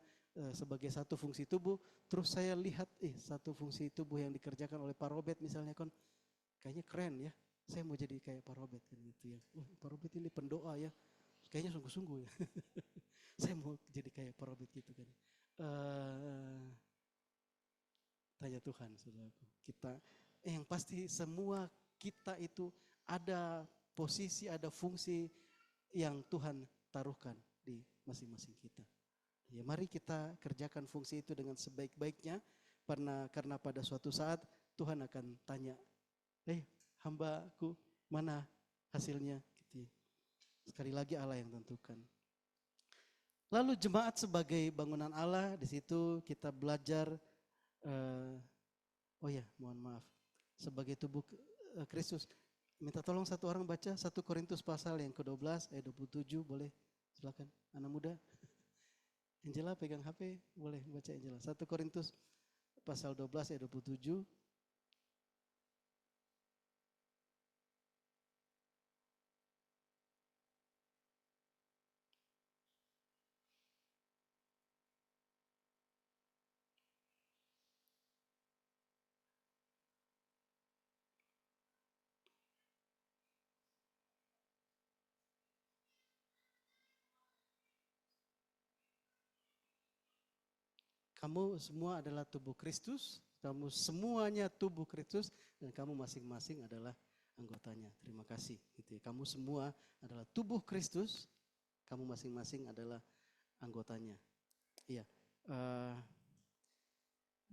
S2: sebagai satu fungsi tubuh, terus saya lihat satu fungsi tubuh yang dikerjakan oleh Pak Robert misalnya, kan kayaknya keren ya. Saya mau jadi kayak Pak Robert kan gitu ya. Pak Robert ini pendoa ya. Kayaknya sungguh-sungguh ya. Saya mau jadi kayak Pak Robert gitu kan. Tanya Tuhan, saudaraku. Kita yang pasti semua kita itu ada posisi, ada fungsi yang Tuhan taruhkan di masing-masing kita. Ya, mari kita kerjakan fungsi itu dengan sebaik-baiknya, karena pada suatu saat Tuhan akan tanya, hambaku, mana hasilnya? Gitu. Sekali lagi Allah yang tentukan. Lalu jemaat sebagai bangunan Allah, di situ kita belajar, mohon maaf, sebagai tubuh Kristus. Minta tolong satu orang baca 1 Korintus pasal yang ke-12 ayat 27, boleh? Silakan, anak muda. Angela pegang HP, boleh baca Angela. 1 Korintus pasal 12 ayat 27. Kamu semua adalah tubuh Kristus, kamu semuanya tubuh Kristus, dan kamu masing-masing adalah anggotanya. Terima kasih. Gitu ya. Kamu semua adalah tubuh Kristus, kamu masing-masing adalah anggotanya. Iya.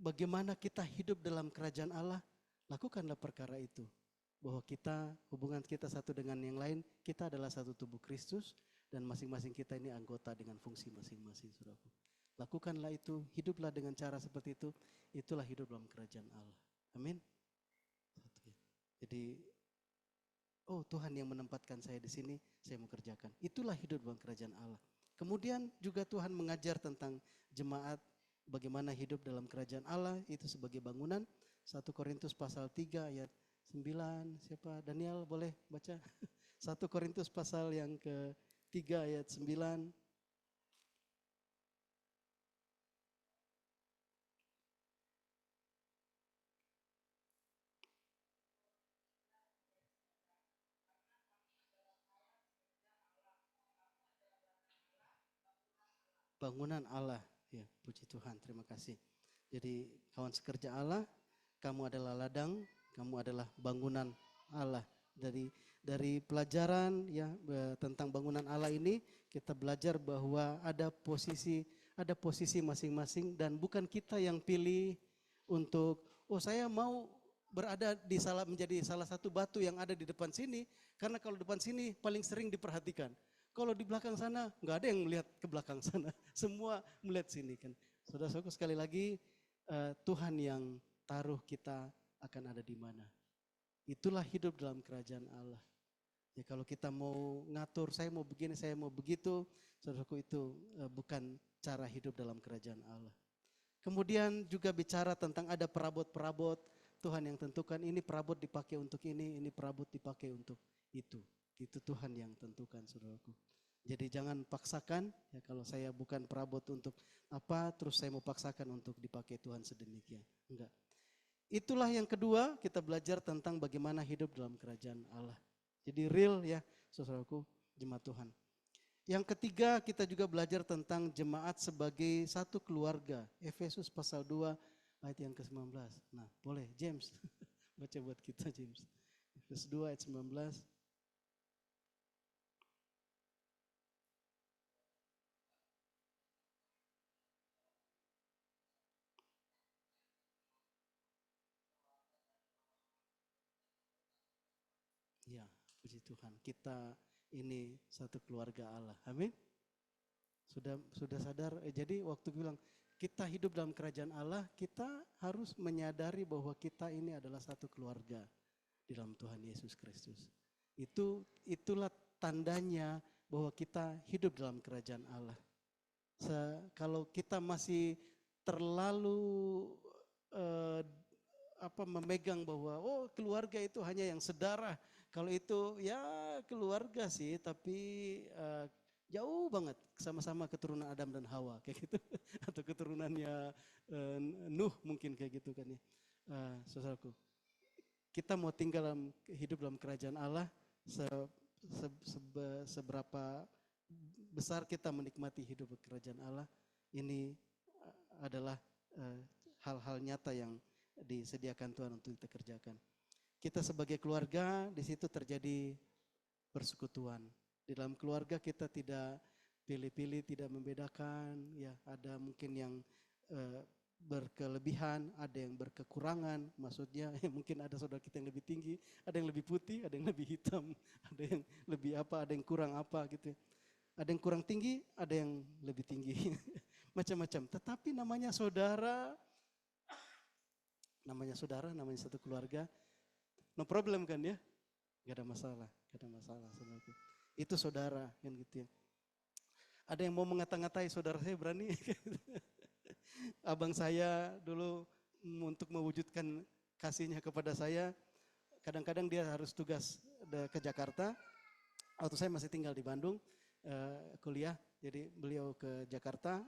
S2: Bagaimana kita hidup dalam kerajaan Allah? Lakukanlah perkara itu. Bahwa kita, hubungan kita satu dengan yang lain, kita adalah satu tubuh Kristus, dan masing-masing kita ini anggota dengan fungsi masing-masing, saudaraku. Lakukanlah itu, hiduplah dengan cara seperti itu, itulah hidup dalam kerajaan Allah. Amin. Jadi, Tuhan yang menempatkan saya di sini, saya mau kerjakan. Itulah hidup dalam kerajaan Allah. Kemudian juga Tuhan mengajar tentang jemaat, bagaimana hidup dalam kerajaan Allah, itu sebagai bangunan. 1 Korintus pasal 3 ayat 9, siapa? Daniel boleh baca? 1 Korintus pasal yang ke-3 ayat 9. Bangunan Allah, ya puji Tuhan, terima kasih. Jadi kawan sekerja Allah, kamu adalah ladang, kamu adalah bangunan Allah. Dari pelajaran ya tentang bangunan Allah ini, kita belajar bahwa ada posisi masing-masing, dan bukan kita yang pilih untuk saya mau berada menjadi salah satu batu yang ada di depan sini, karena kalau depan sini paling sering diperhatikan. Kalau di belakang sana nggak ada yang melihat ke belakang sana, semua melihat sini kan. Saudara-saudaraku sekali lagi Tuhan yang taruh kita akan ada di mana. Itulah hidup dalam kerajaan Allah. Ya kalau kita mau ngatur, saya mau begini, saya mau begitu, saudaraku itu bukan cara hidup dalam kerajaan Allah. Kemudian juga bicara tentang ada perabot-perabot, Tuhan yang tentukan ini perabot dipakai untuk ini perabot dipakai untuk itu. Itu Tuhan yang tentukan, saudaraku. Jadi jangan paksakan, ya kalau saya bukan perabot untuk apa, terus saya mau paksakan untuk dipakai Tuhan sedemikian. Enggak. Itulah yang kedua, kita belajar tentang bagaimana hidup dalam kerajaan Allah. Jadi real ya, saudaraku, jemaat Tuhan. Yang ketiga, kita juga belajar tentang jemaat sebagai satu keluarga. Efesus pasal 2 ayat yang ke-19. Nah, boleh James baca buat kita James. Efesus 2 ayat 19. Ya, puji Tuhan. Kita ini satu keluarga Allah. Amin. Sudah sadar? Jadi waktu bilang kita hidup dalam kerajaan Allah, kita harus menyadari bahwa kita ini adalah satu keluarga di dalam Tuhan Yesus Kristus. Itulah tandanya bahwa kita hidup dalam kerajaan Allah. Kalau kita masih terlalu memegang bahwa keluarga itu hanya yang sedarah. Kalau itu ya keluarga sih, tapi jauh banget sama-sama keturunan Adam dan Hawa kayak gitu atau keturunannya Nuh mungkin kayak gitu kan ya. Saudaraku, kita mau hidup dalam kerajaan Allah, seberapa besar kita menikmati hidup di kerajaan Allah, ini adalah hal-hal nyata yang disediakan Tuhan untuk kita kerjakan. Kita sebagai keluarga, di situ terjadi persekutuan. Di dalam keluarga kita tidak pilih-pilih, tidak membedakan. Ya, ada mungkin yang berkelebihan, ada yang berkekurangan. Maksudnya mungkin ada saudara kita yang lebih tinggi, ada yang lebih putih, ada yang lebih hitam, ada yang lebih apa, ada yang kurang apa gitu. Ada yang kurang tinggi, ada yang lebih tinggi. Macam-macam. Tetapi namanya saudara, namanya satu keluarga. No problem kan ya? Gak ada masalah, saudaraku. Itu saudara kan gitu ya. Ada yang mau mengata-ngatai saudara saya berani. Abang saya dulu untuk mewujudkan kasihnya kepada saya, kadang-kadang dia harus tugas ke Jakarta. Waktu saya masih tinggal di Bandung, kuliah, jadi beliau ke Jakarta,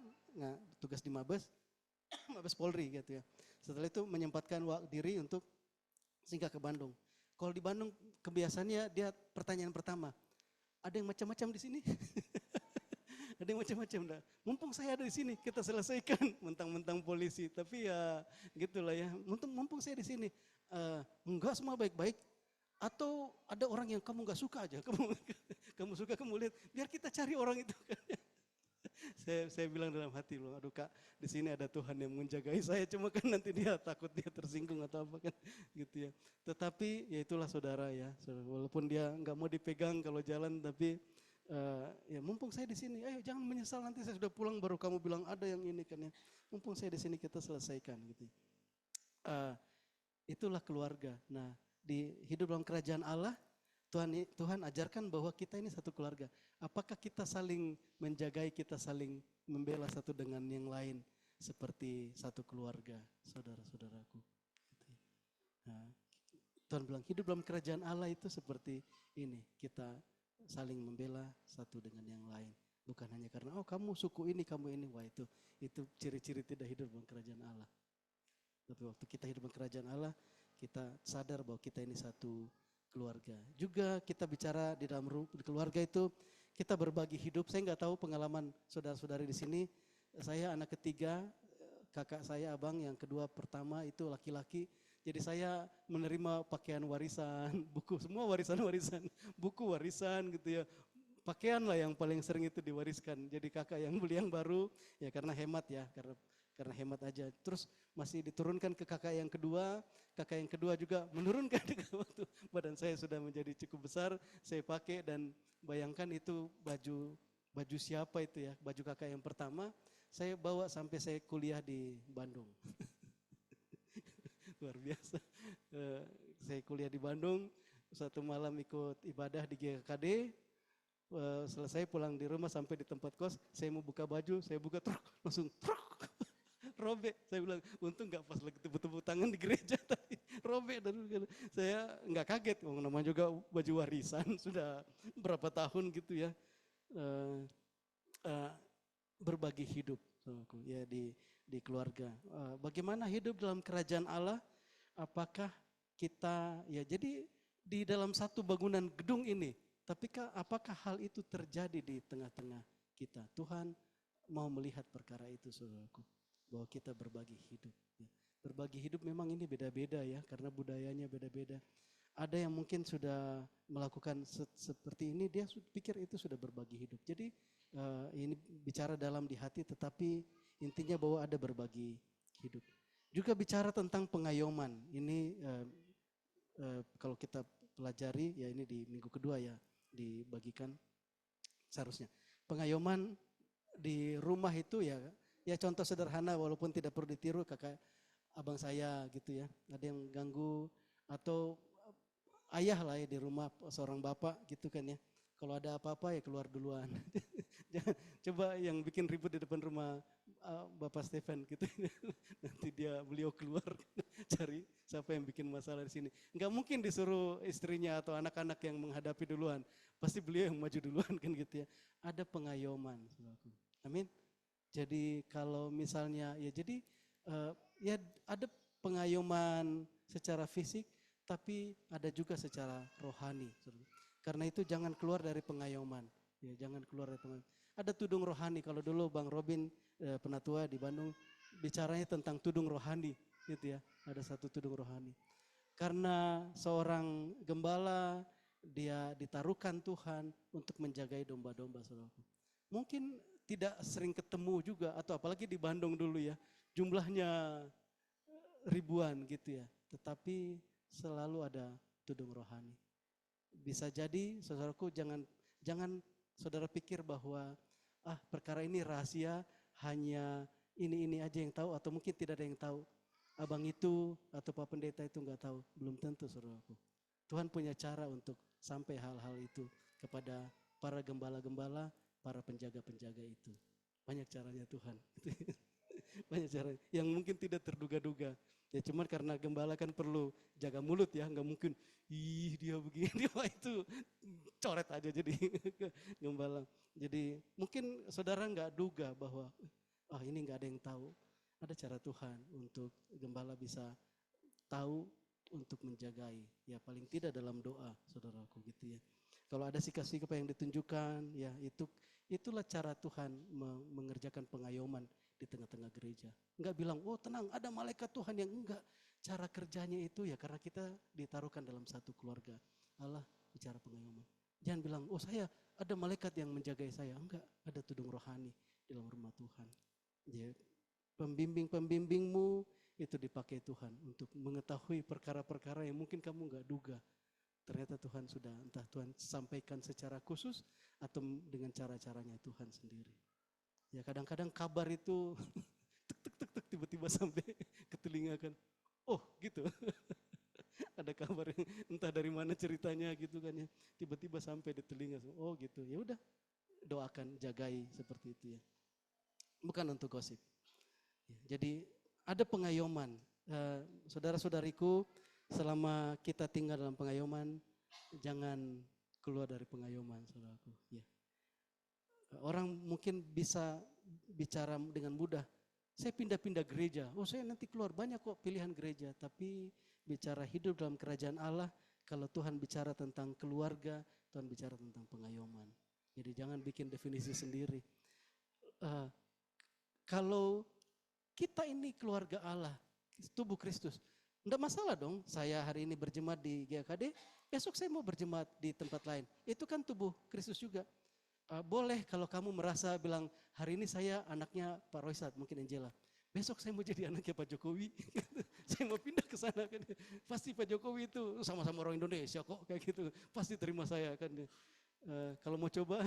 S2: tugas di Mabes Polri gitu ya. Setelah itu menyempatkan diri untuk singgah ke Bandung. Kalau di Bandung kebiasaannya dia pertanyaan pertama, ada yang macam-macam di sini? Ada yang macam-macam dah. Mumpung saya ada di sini, kita selesaikan. Mentang-mentang polisi, tapi ya gitulah ya. Mumpung saya di sini, enggak semua baik-baik. Atau ada orang yang kamu enggak suka aja, kamu suka kamu lihat, biar kita cari orang itu. Saya bilang dalam hati loh, aduh Kak, di sini ada Tuhan yang menjagai saya, cuma kan nanti dia takut dia tersinggung atau apa kan, gitu ya. Tetapi ya itulah saudara ya, walaupun dia nggak mau dipegang kalau jalan, tapi ya mumpung saya di sini, ayo jangan menyesal nanti saya sudah pulang baru kamu bilang ada yang ini kan ya. Mumpung saya di sini kita selesaikan gitu. Itulah keluarga. Nah, di hidup dalam kerajaan Allah, Tuhan ajarkan bahwa kita ini satu keluarga. Apakah kita saling menjagai, kita saling membela satu dengan yang lain seperti satu keluarga, saudara-saudaraku. Nah, Tuhan bilang hidup dalam kerajaan Allah itu seperti ini, kita saling membela satu dengan yang lain. Bukan hanya karena kamu suku ini, kamu ini, wah itu ciri-ciri tidak hidup dalam kerajaan Allah. Tapi waktu kita hidup dalam kerajaan Allah, kita sadar bahwa kita ini satu keluarga. Juga kita bicara di dalam keluarga itu kita berbagi hidup. Saya nggak tahu pengalaman saudara-saudari di sini. Saya anak ketiga, kakak saya abang yang kedua pertama itu laki-laki. Jadi saya menerima pakaian warisan, buku semua warisan, buku warisan gitu ya. Pakaian lah yang paling sering itu diwariskan. Jadi kakak yang beli yang baru ya karena hemat ya, karena hemat aja. Terus masih diturunkan ke kakak yang kedua juga menurunkan waktu badan saya sudah menjadi cukup besar, saya pakai dan bayangkan itu baju siapa itu ya, baju kakak yang pertama saya bawa sampai saya kuliah di Bandung. Luar biasa. Saya kuliah di Bandung, satu malam ikut ibadah di GKD, selesai pulang di rumah sampai di tempat kos, saya mau buka baju, saya buka truk, langsung truk, robek. Saya bilang, untung nggak pas lagi tepuk-tepuk tangan di gereja tadi, robek. Dan saya nggak kaget, namanya juga baju warisan sudah berapa tahun gitu ya. Berbagi hidup ya di keluarga. Bagaimana hidup dalam kerajaan Allah? Apakah kita ya jadi di dalam satu bangunan gedung ini, tapi apakah hal itu terjadi di tengah-tengah kita? Tuhan mau melihat perkara itu, saudaraku, bahwa kita berbagi hidup. Ya. Berbagi hidup memang ini beda-beda ya, karena budayanya beda-beda. Ada yang mungkin sudah melakukan seperti ini, dia pikir itu sudah berbagi hidup. Jadi ini bicara dalam di hati, tetapi intinya bahwa ada berbagi hidup. Juga bicara tentang pengayoman. Ini kalau kita pelajari, ya ini di minggu kedua ya dibagikan seharusnya. Pengayoman di rumah itu ya contoh sederhana walaupun tidak perlu ditiru, kakak abang saya gitu ya. Ada yang ganggu atau ayah lah ya di rumah, seorang bapak gitu kan ya. Kalau ada apa-apa ya keluar duluan. Jangan coba yang bikin ribut di depan rumah Bapak Stefan gitu. Nanti beliau keluar cari siapa yang bikin masalah di sini. Enggak mungkin disuruh istrinya atau anak-anak yang menghadapi duluan. Pasti beliau yang maju duluan kan gitu ya. Ada pengayoman. Amin. Jadi kalau misalnya ya jadi ya ada pengayoman secara fisik, tapi ada juga secara rohani. Karena itu jangan keluar dari pengayoman. Ya, jangan keluar dari pengayoman. Ada tudung rohani. Kalau dulu Bang Robin penatua di Bandung bicaranya tentang tudung rohani, gitu ya. Ada satu tudung rohani. Karena seorang gembala dia ditaruhkan Tuhan untuk menjagai domba-domba, saudaraku. Mungkin tidak sering ketemu juga, atau apalagi di Bandung dulu ya, jumlahnya ribuan gitu ya. Tetapi selalu ada tudung rohani. Bisa jadi saudaraku jangan saudara pikir bahwa perkara ini rahasia, hanya ini aja yang tahu, atau mungkin tidak ada yang tahu. Abang itu atau Pak Pendeta itu enggak tahu, belum tentu saudaraku. Tuhan punya cara untuk sampai hal-hal itu kepada para gembala-gembala, para penjaga-penjaga itu. Banyak caranya Tuhan. Banyak cara yang mungkin tidak terduga-duga. Ya cuman karena gembala kan perlu jaga mulut ya, nggak mungkin dia begini, dia itu coret aja jadi gembala. Jadi mungkin saudara nggak duga bahwa ini nggak ada yang tahu. Ada cara Tuhan untuk gembala bisa tahu untuk menjagai. Ya paling tidak dalam doa, saudaraku gitu ya. Kalau ada sikap-sikap yang ditunjukkan, ya itulah cara Tuhan mengerjakan pengayoman di tengah-tengah gereja. Enggak bilang, tenang ada malaikat Tuhan, yang enggak. Cara kerjanya itu ya karena kita ditaruhkan dalam satu keluarga. Allah bicara pengayoman. Jangan bilang, saya ada malaikat yang menjagai saya. Enggak, ada tudung rohani di dalam rumah Tuhan. Ya, pembimbing-pembimbingmu itu dipakai Tuhan untuk mengetahui perkara-perkara yang mungkin kamu enggak duga. Ternyata Tuhan sudah, entah Tuhan sampaikan secara khusus atau dengan cara-caranya Tuhan sendiri. Ya kadang-kadang kabar itu tek tiba-tiba sampai ke telinga kan. Gitu. Ada kabar yang entah dari mana ceritanya gitu kan ya. Tiba-tiba sampai di telinga. Gitu. Ya udah, doakan, jagai seperti itu ya. Bukan untuk gosip. Ya, jadi ada pengayoman. Saudara-saudariku, selama kita tinggal dalam pengayoman, jangan keluar dari pengayoman, saudaraku. Ya. Orang mungkin bisa bicara dengan mudah, saya pindah-pindah gereja, saya nanti keluar banyak kok pilihan gereja. Tapi bicara hidup dalam kerajaan Allah, kalau Tuhan bicara tentang keluarga, Tuhan bicara tentang pengayoman. Jadi jangan bikin definisi sendiri. Kalau kita ini keluarga Allah, tubuh Kristus, enggak masalah dong saya hari ini berjemaat di GKD, besok saya mau berjemaat di tempat lain. Itu kan tubuh Kristus juga. Boleh kalau kamu merasa bilang, hari ini saya anaknya Pak Roysat, mungkin Angela. besok saya mau jadi anaknya Pak Jokowi, saya mau pindah ke sana kan, pasti Pak Jokowi itu sama-sama orang Indonesia kok kayak gitu, pasti terima saya kan. Kalau mau coba,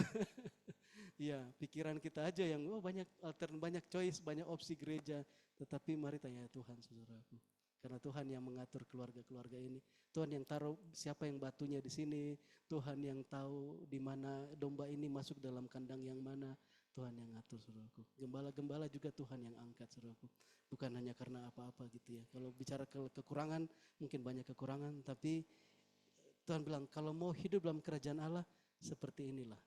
S2: ya pikiran kita aja yang banyak banyak choice, banyak opsi gereja, tetapi mari tanya Tuhan saudaraku, karena Tuhan yang mengatur keluarga-keluarga ini, Tuhan yang taruh siapa yang batunya di sini, Tuhan yang tahu di mana domba ini masuk dalam kandang yang mana. Tuhan yang ngatur saudaraku. Gembala-gembala juga Tuhan yang angkat saudaraku. Bukan hanya karena apa-apa gitu ya. Kalau bicara kekurangan, mungkin banyak kekurangan. Tapi Tuhan bilang kalau mau hidup dalam kerajaan Allah seperti inilah.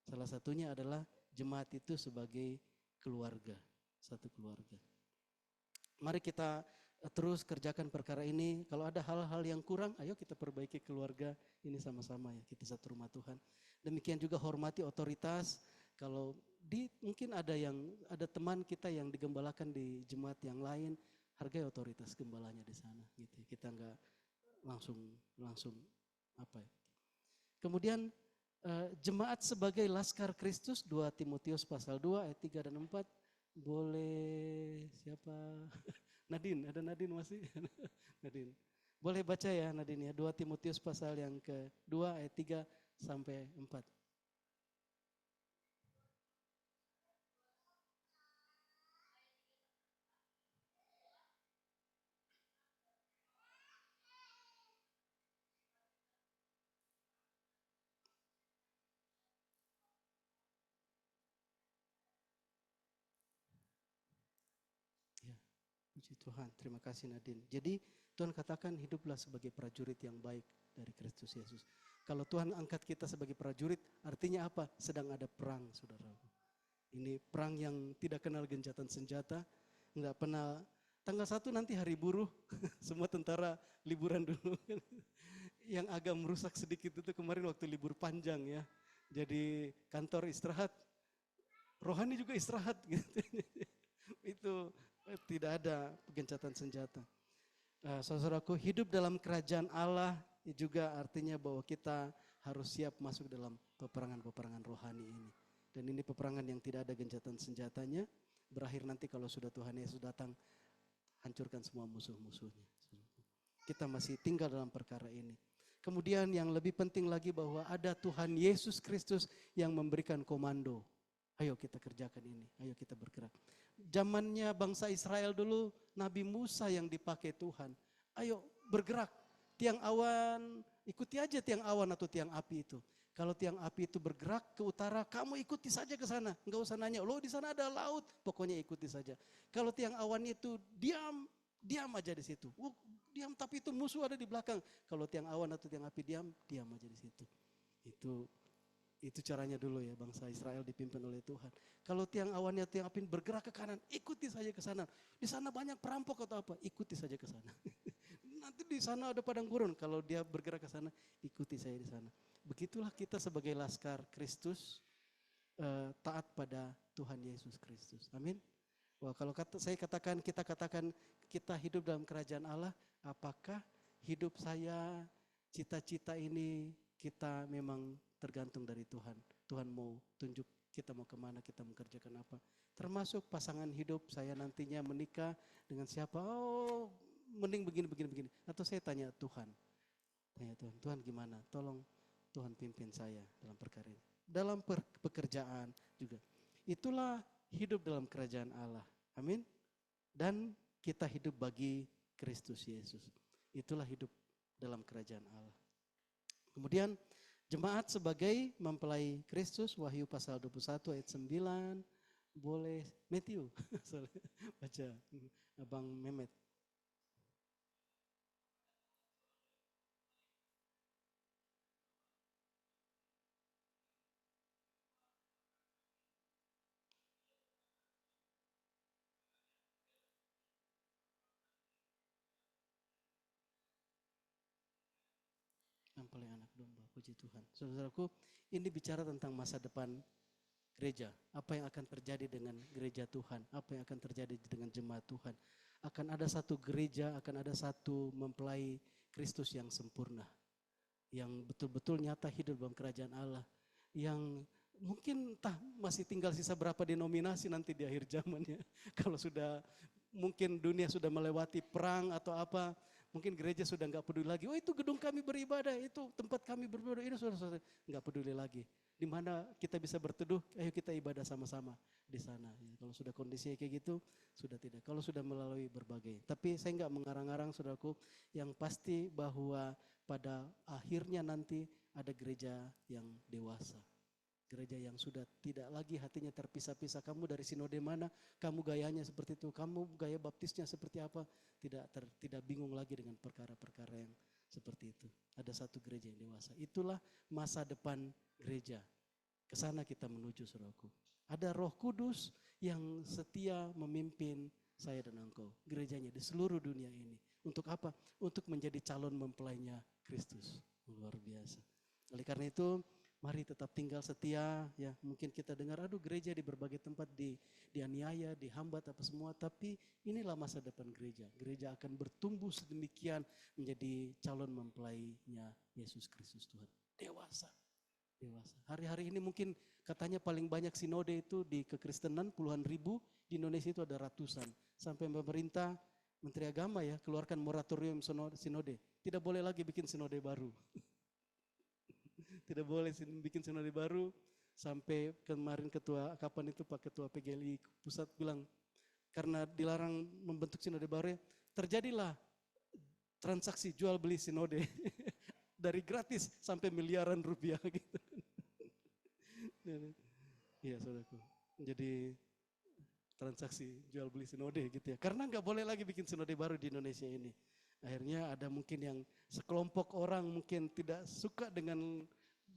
S2: Salah satunya adalah jemaat itu sebagai keluarga. Satu keluarga. Mari kita terus kerjakan perkara ini. Kalau ada hal-hal yang kurang, ayo kita perbaiki keluarga ini sama-sama ya. Kita satu rumah Tuhan. Demikian juga hormati otoritas. Kalau mungkin ada teman kita yang digembalakan di jemaat yang lain, hargai otoritas gembalanya di sana gitu. Kita enggak langsung apa ya. Kemudian jemaat sebagai laskar Kristus, 2 Timotius pasal 2 ayat 3 dan 4. Boleh siapa? Nadine, ada Nadine masih? Nadine. Boleh baca ya Nadine ya, 2 Timotius pasal yang ke-2 ayat 3 sampai 4. Puji Tuhan, terima kasih Nadine. Jadi Tuhan katakan hiduplah sebagai prajurit yang baik dari Kristus Yesus. Kalau Tuhan angkat kita sebagai prajurit, artinya apa? Sedang ada perang, saudara. Ini perang yang tidak kenal gencatan senjata, enggak pernah. Tanggal 1 nanti hari buruh, semua tentara liburan dulu. Yang agak merusak sedikit itu kemarin waktu libur panjang ya. Jadi kantor istirahat, rohani juga istirahat gitu. Itu tidak ada gencatan senjata. Saudaraku, hidup dalam kerajaan Allah juga artinya bahwa kita harus siap masuk dalam peperangan-peperangan rohani ini. Dan ini peperangan yang tidak ada gencatan senjatanya, berakhir nanti kalau sudah Tuhan Yesus datang, hancurkan semua musuh-musuhnya. Kita masih tinggal dalam perkara ini. Kemudian yang lebih penting lagi bahwa ada Tuhan Yesus Kristus yang memberikan komando. Ayo kita kerjakan ini, ayo kita bergerak. Zamannya bangsa Israel dulu, Nabi Musa yang dipakai Tuhan. Ayo bergerak, tiang awan, ikuti aja tiang awan atau tiang api itu. Kalau tiang api itu bergerak ke utara, kamu ikuti saja ke sana. Enggak usah nanya, loh di sana ada laut, pokoknya ikuti saja. Kalau tiang awan itu diam aja di situ. Diam tapi itu musuh ada di belakang. Kalau tiang awan atau tiang api diam aja di situ. Itu caranya dulu ya, bangsa Israel dipimpin oleh Tuhan. Kalau tiang awannya tiang api bergerak ke kanan, ikuti saja ke sana. Di sana banyak perampok atau apa, ikuti saja ke sana. Nanti di sana ada padang gurun, kalau dia bergerak ke sana, ikuti saya di sana. Begitulah kita sebagai laskar Kristus, taat pada Tuhan Yesus Kristus. Amin. Wah, kalau kita katakan kita hidup dalam kerajaan Allah, apakah hidup saya, cita-cita ini kita memang tergantung dari Tuhan. Tuhan mau tunjuk kita mau kemana, kita mengerjakan apa. Termasuk pasangan hidup saya nantinya menikah dengan siapa. Oh, mending begini. Atau saya tanya Tuhan. Tuhan gimana? Tolong Tuhan pimpin saya dalam perkara ini. Dalam pekerjaan juga. Itulah hidup dalam kerajaan Allah. Amin. Dan kita hidup bagi Kristus Yesus. Itulah hidup dalam kerajaan Allah. Kemudian jemaat sebagai mempelai Kristus, Wahyu pasal 21 ayat 9, boleh Matthew, baca Abang Mehmet. Mempelai anak domba, puji Tuhan. Saudaraku, ini bicara tentang masa depan gereja. Apa yang akan terjadi dengan gereja Tuhan? Apa yang akan terjadi dengan jemaat Tuhan? Akan ada satu gereja, akan ada satu mempelai Kristus yang sempurna. Yang betul-betul nyata hidup dalam kerajaan Allah. Yang mungkin masih tinggal sisa berapa denominasi nanti di akhir zamannya. Kalau sudah mungkin dunia sudah melewati perang atau apa, mungkin gereja sudah nggak peduli lagi. Oh itu gedung kami beribadah, itu tempat kami beribadah, ini sudah nggak peduli lagi. Di mana kita bisa berteduh, ayo kita ibadah sama-sama di sana. Ya, kalau sudah kondisinya kayak gitu, sudah tidak. Kalau sudah melalui berbagai. Tapi saya nggak mengarang-arang saudaraku, yang pasti bahwa pada akhirnya nanti ada gereja yang dewasa. Gereja yang sudah tidak lagi hatinya terpisah-pisah. Kamu dari sinode mana, kamu gayanya seperti itu, kamu gaya baptisnya seperti apa. Tidak bingung lagi dengan perkara-perkara yang seperti itu. Ada satu gereja yang dewasa. Itulah masa depan gereja. Ke sana kita menuju saudaraku. Ada Roh Kudus yang setia memimpin saya dan engkau. Gerejanya di seluruh dunia ini. Untuk apa? Untuk menjadi calon mempelainya Kristus. Luar biasa. Oleh karena itu, mari tetap tinggal setia. Ya, mungkin kita dengar, aduh gereja di berbagai tempat dianiaya, dihambat apa semua. Tapi inilah masa depan gereja. Gereja akan bertumbuh sedemikian menjadi calon mempelainya Yesus Kristus Tuhan. Dewasa. Dewasa. Hari-hari ini mungkin katanya paling banyak sinode itu di kekristenan puluhan ribu, di Indonesia itu ada ratusan. Sampai pemerintah, Menteri Agama ya, keluarkan moratorium sinode. Tidak boleh lagi bikin sinode baru. Tidak boleh bikin sinode baru. Sampai kemarin kapan itu Pak Ketua PGLI Pusat bilang, karena dilarang membentuk sinode baru, terjadilah transaksi jual beli sinode. Dari gratis sampai miliaran rupiah gitu. Iya saudaraku. Jadi transaksi jual beli sinode gitu ya. Karena nggak boleh lagi bikin sinode baru di Indonesia ini. Akhirnya ada mungkin yang sekelompok orang mungkin tidak suka dengan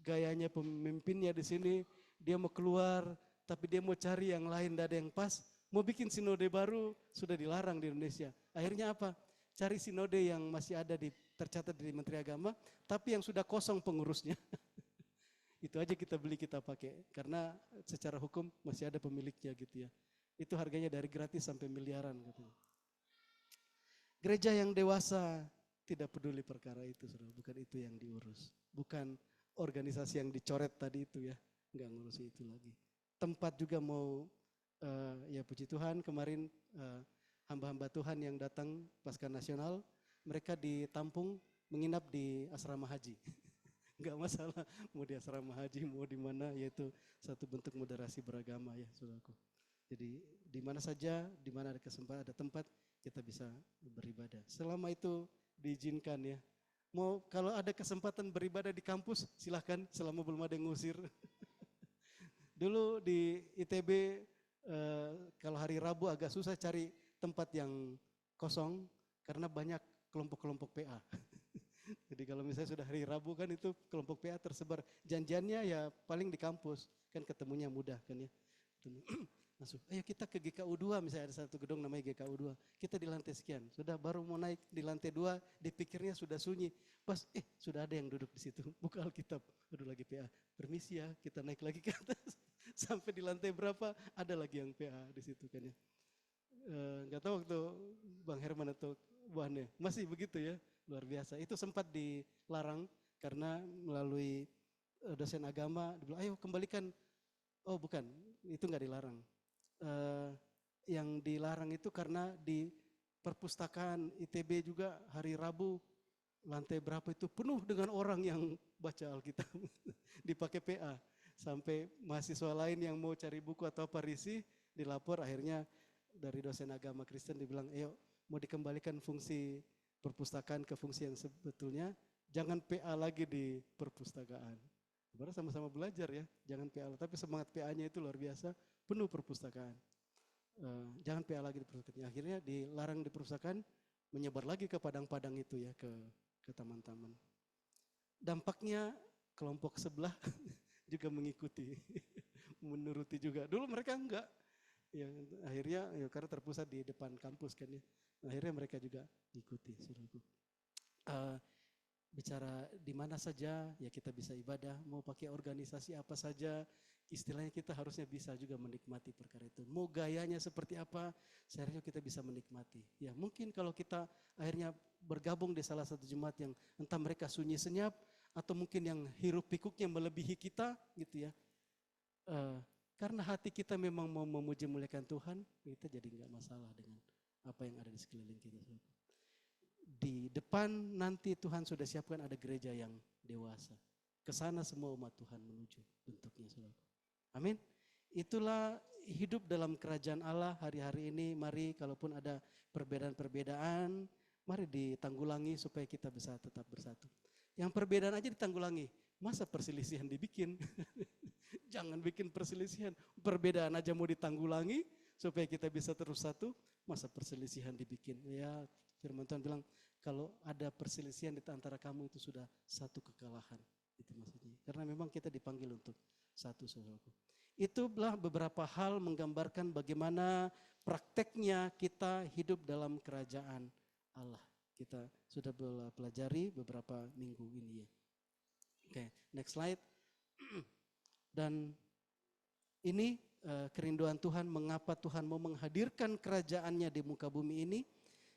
S2: gayanya pemimpinnya di sini. Dia mau keluar, tapi dia mau cari yang lain, tidak ada yang pas. Mau bikin sinode baru, sudah dilarang di Indonesia. Akhirnya apa? Cari sinode yang masih ada tercatat di Menteri Agama, tapi yang sudah kosong pengurusnya. Itu aja kita beli, kita pakai. Karena secara hukum masih ada pemiliknya gitu ya. Itu harganya dari gratis sampai miliaran katanya. Gereja yang dewasa tidak peduli perkara itu, saudara. Bukan itu yang diurus. Bukan organisasi yang dicoret tadi itu ya. Enggak ngurusi itu lagi. Tempat juga mau, ya puji Tuhan kemarin hamba-hamba Tuhan yang datang pasca nasional, mereka ditampung menginap di asrama haji. Enggak masalah mau di asrama haji, mau di mana, yaitu satu bentuk moderasi beragama ya saudaraku. Jadi di mana saja, di mana ada kesempatan, ada tempat, kita bisa beribadah. Selama itu diizinkan ya. Mau kalau ada kesempatan beribadah di kampus, silahkan selama belum ada yang ngusir. Dulu di ITB kalau hari Rabu agak susah cari tempat yang kosong karena banyak kelompok-kelompok PA. Jadi kalau misalnya sudah hari Rabu kan itu kelompok PA tersebar. Janjiannya ya paling di kampus, kan ketemunya mudah kan ya. Masuk, ayo kita ke GKU 2 misalnya ada satu gedung namanya GKU 2. Kita di lantai sekian, sudah baru mau naik di lantai 2, dipikirnya sudah sunyi. Pas sudah ada yang duduk di situ, buka Alkitab. Aduh lagi PA, permisi ya kita naik lagi ke atas. Sampai di lantai berapa ada lagi yang PA di situ kan ya. Nggak tahu waktu Bang Herman atau Bu Ane, masih begitu ya, luar biasa. Itu sempat dilarang karena melalui dosen agama, dibilang ayo kembalikan. Oh bukan, itu nggak dilarang. Yang dilarang itu karena di perpustakaan ITB juga hari Rabu lantai berapa itu penuh dengan orang yang baca Alkitab dipakai PA. Sampai mahasiswa lain yang mau cari buku atau apa risih dilapor, akhirnya dari dosen agama Kristen dibilang, ayo mau dikembalikan fungsi perpustakaan ke fungsi yang sebetulnya, jangan PA lagi di perpustakaan. Baru sama-sama belajar ya, jangan PA, tapi semangat PA-nya itu luar biasa, penuh perpustakaan. Jangan PA lagi di perpustakaan. Akhirnya dilarang di perpustakaan, menyebar lagi ke padang-padang itu ya, ke taman-taman. Dampaknya kelompok sebelah juga mengikuti, menuruti juga. Dulu mereka enggak, ya, akhirnya ya, karena terpusat di depan kampus kan ya, akhirnya mereka juga ikuti. Bicara di mana saja ya kita bisa ibadah, mau pakai organisasi apa saja, istilahnya kita harusnya bisa juga menikmati perkara itu. Mau gayanya seperti apa, seharusnya kita bisa menikmati. Ya mungkin kalau kita akhirnya bergabung di salah satu jemaat yang entah mereka sunyi senyap, atau mungkin yang hiruk pikuknya melebihi kita gitu ya. Karena hati kita memang mau memuji muliakan Tuhan, kita jadi nggak masalah dengan apa yang ada di sekeliling kita. Di depan nanti Tuhan sudah siapkan ada gereja yang dewasa. Ke sana semua umat Tuhan menuju bentuknya, saudara. Amin. Itulah hidup dalam kerajaan Allah hari-hari ini. Mari kalaupun ada perbedaan-perbedaan, mari ditanggulangi supaya kita bisa tetap bersatu. Yang perbedaan aja ditanggulangi, masa perselisihan dibikin? Jangan bikin perselisihan. Perbedaan aja mau ditanggulangi supaya kita bisa terus satu, masa perselisihan dibikin? Ya, firman Tuhan bilang kalau ada perselisihan di antara kamu itu sudah satu kekalahan. Itu maksudnya. Karena memang kita dipanggil untuk satu, saudaraku. Itulah beberapa hal menggambarkan bagaimana prakteknya kita hidup dalam kerajaan Allah. Kita sudah pelajari beberapa minggu ini ya. Oke, next slide. Dan ini kerinduan Tuhan, mengapa Tuhan mau menghadirkan kerajaannya di muka bumi ini.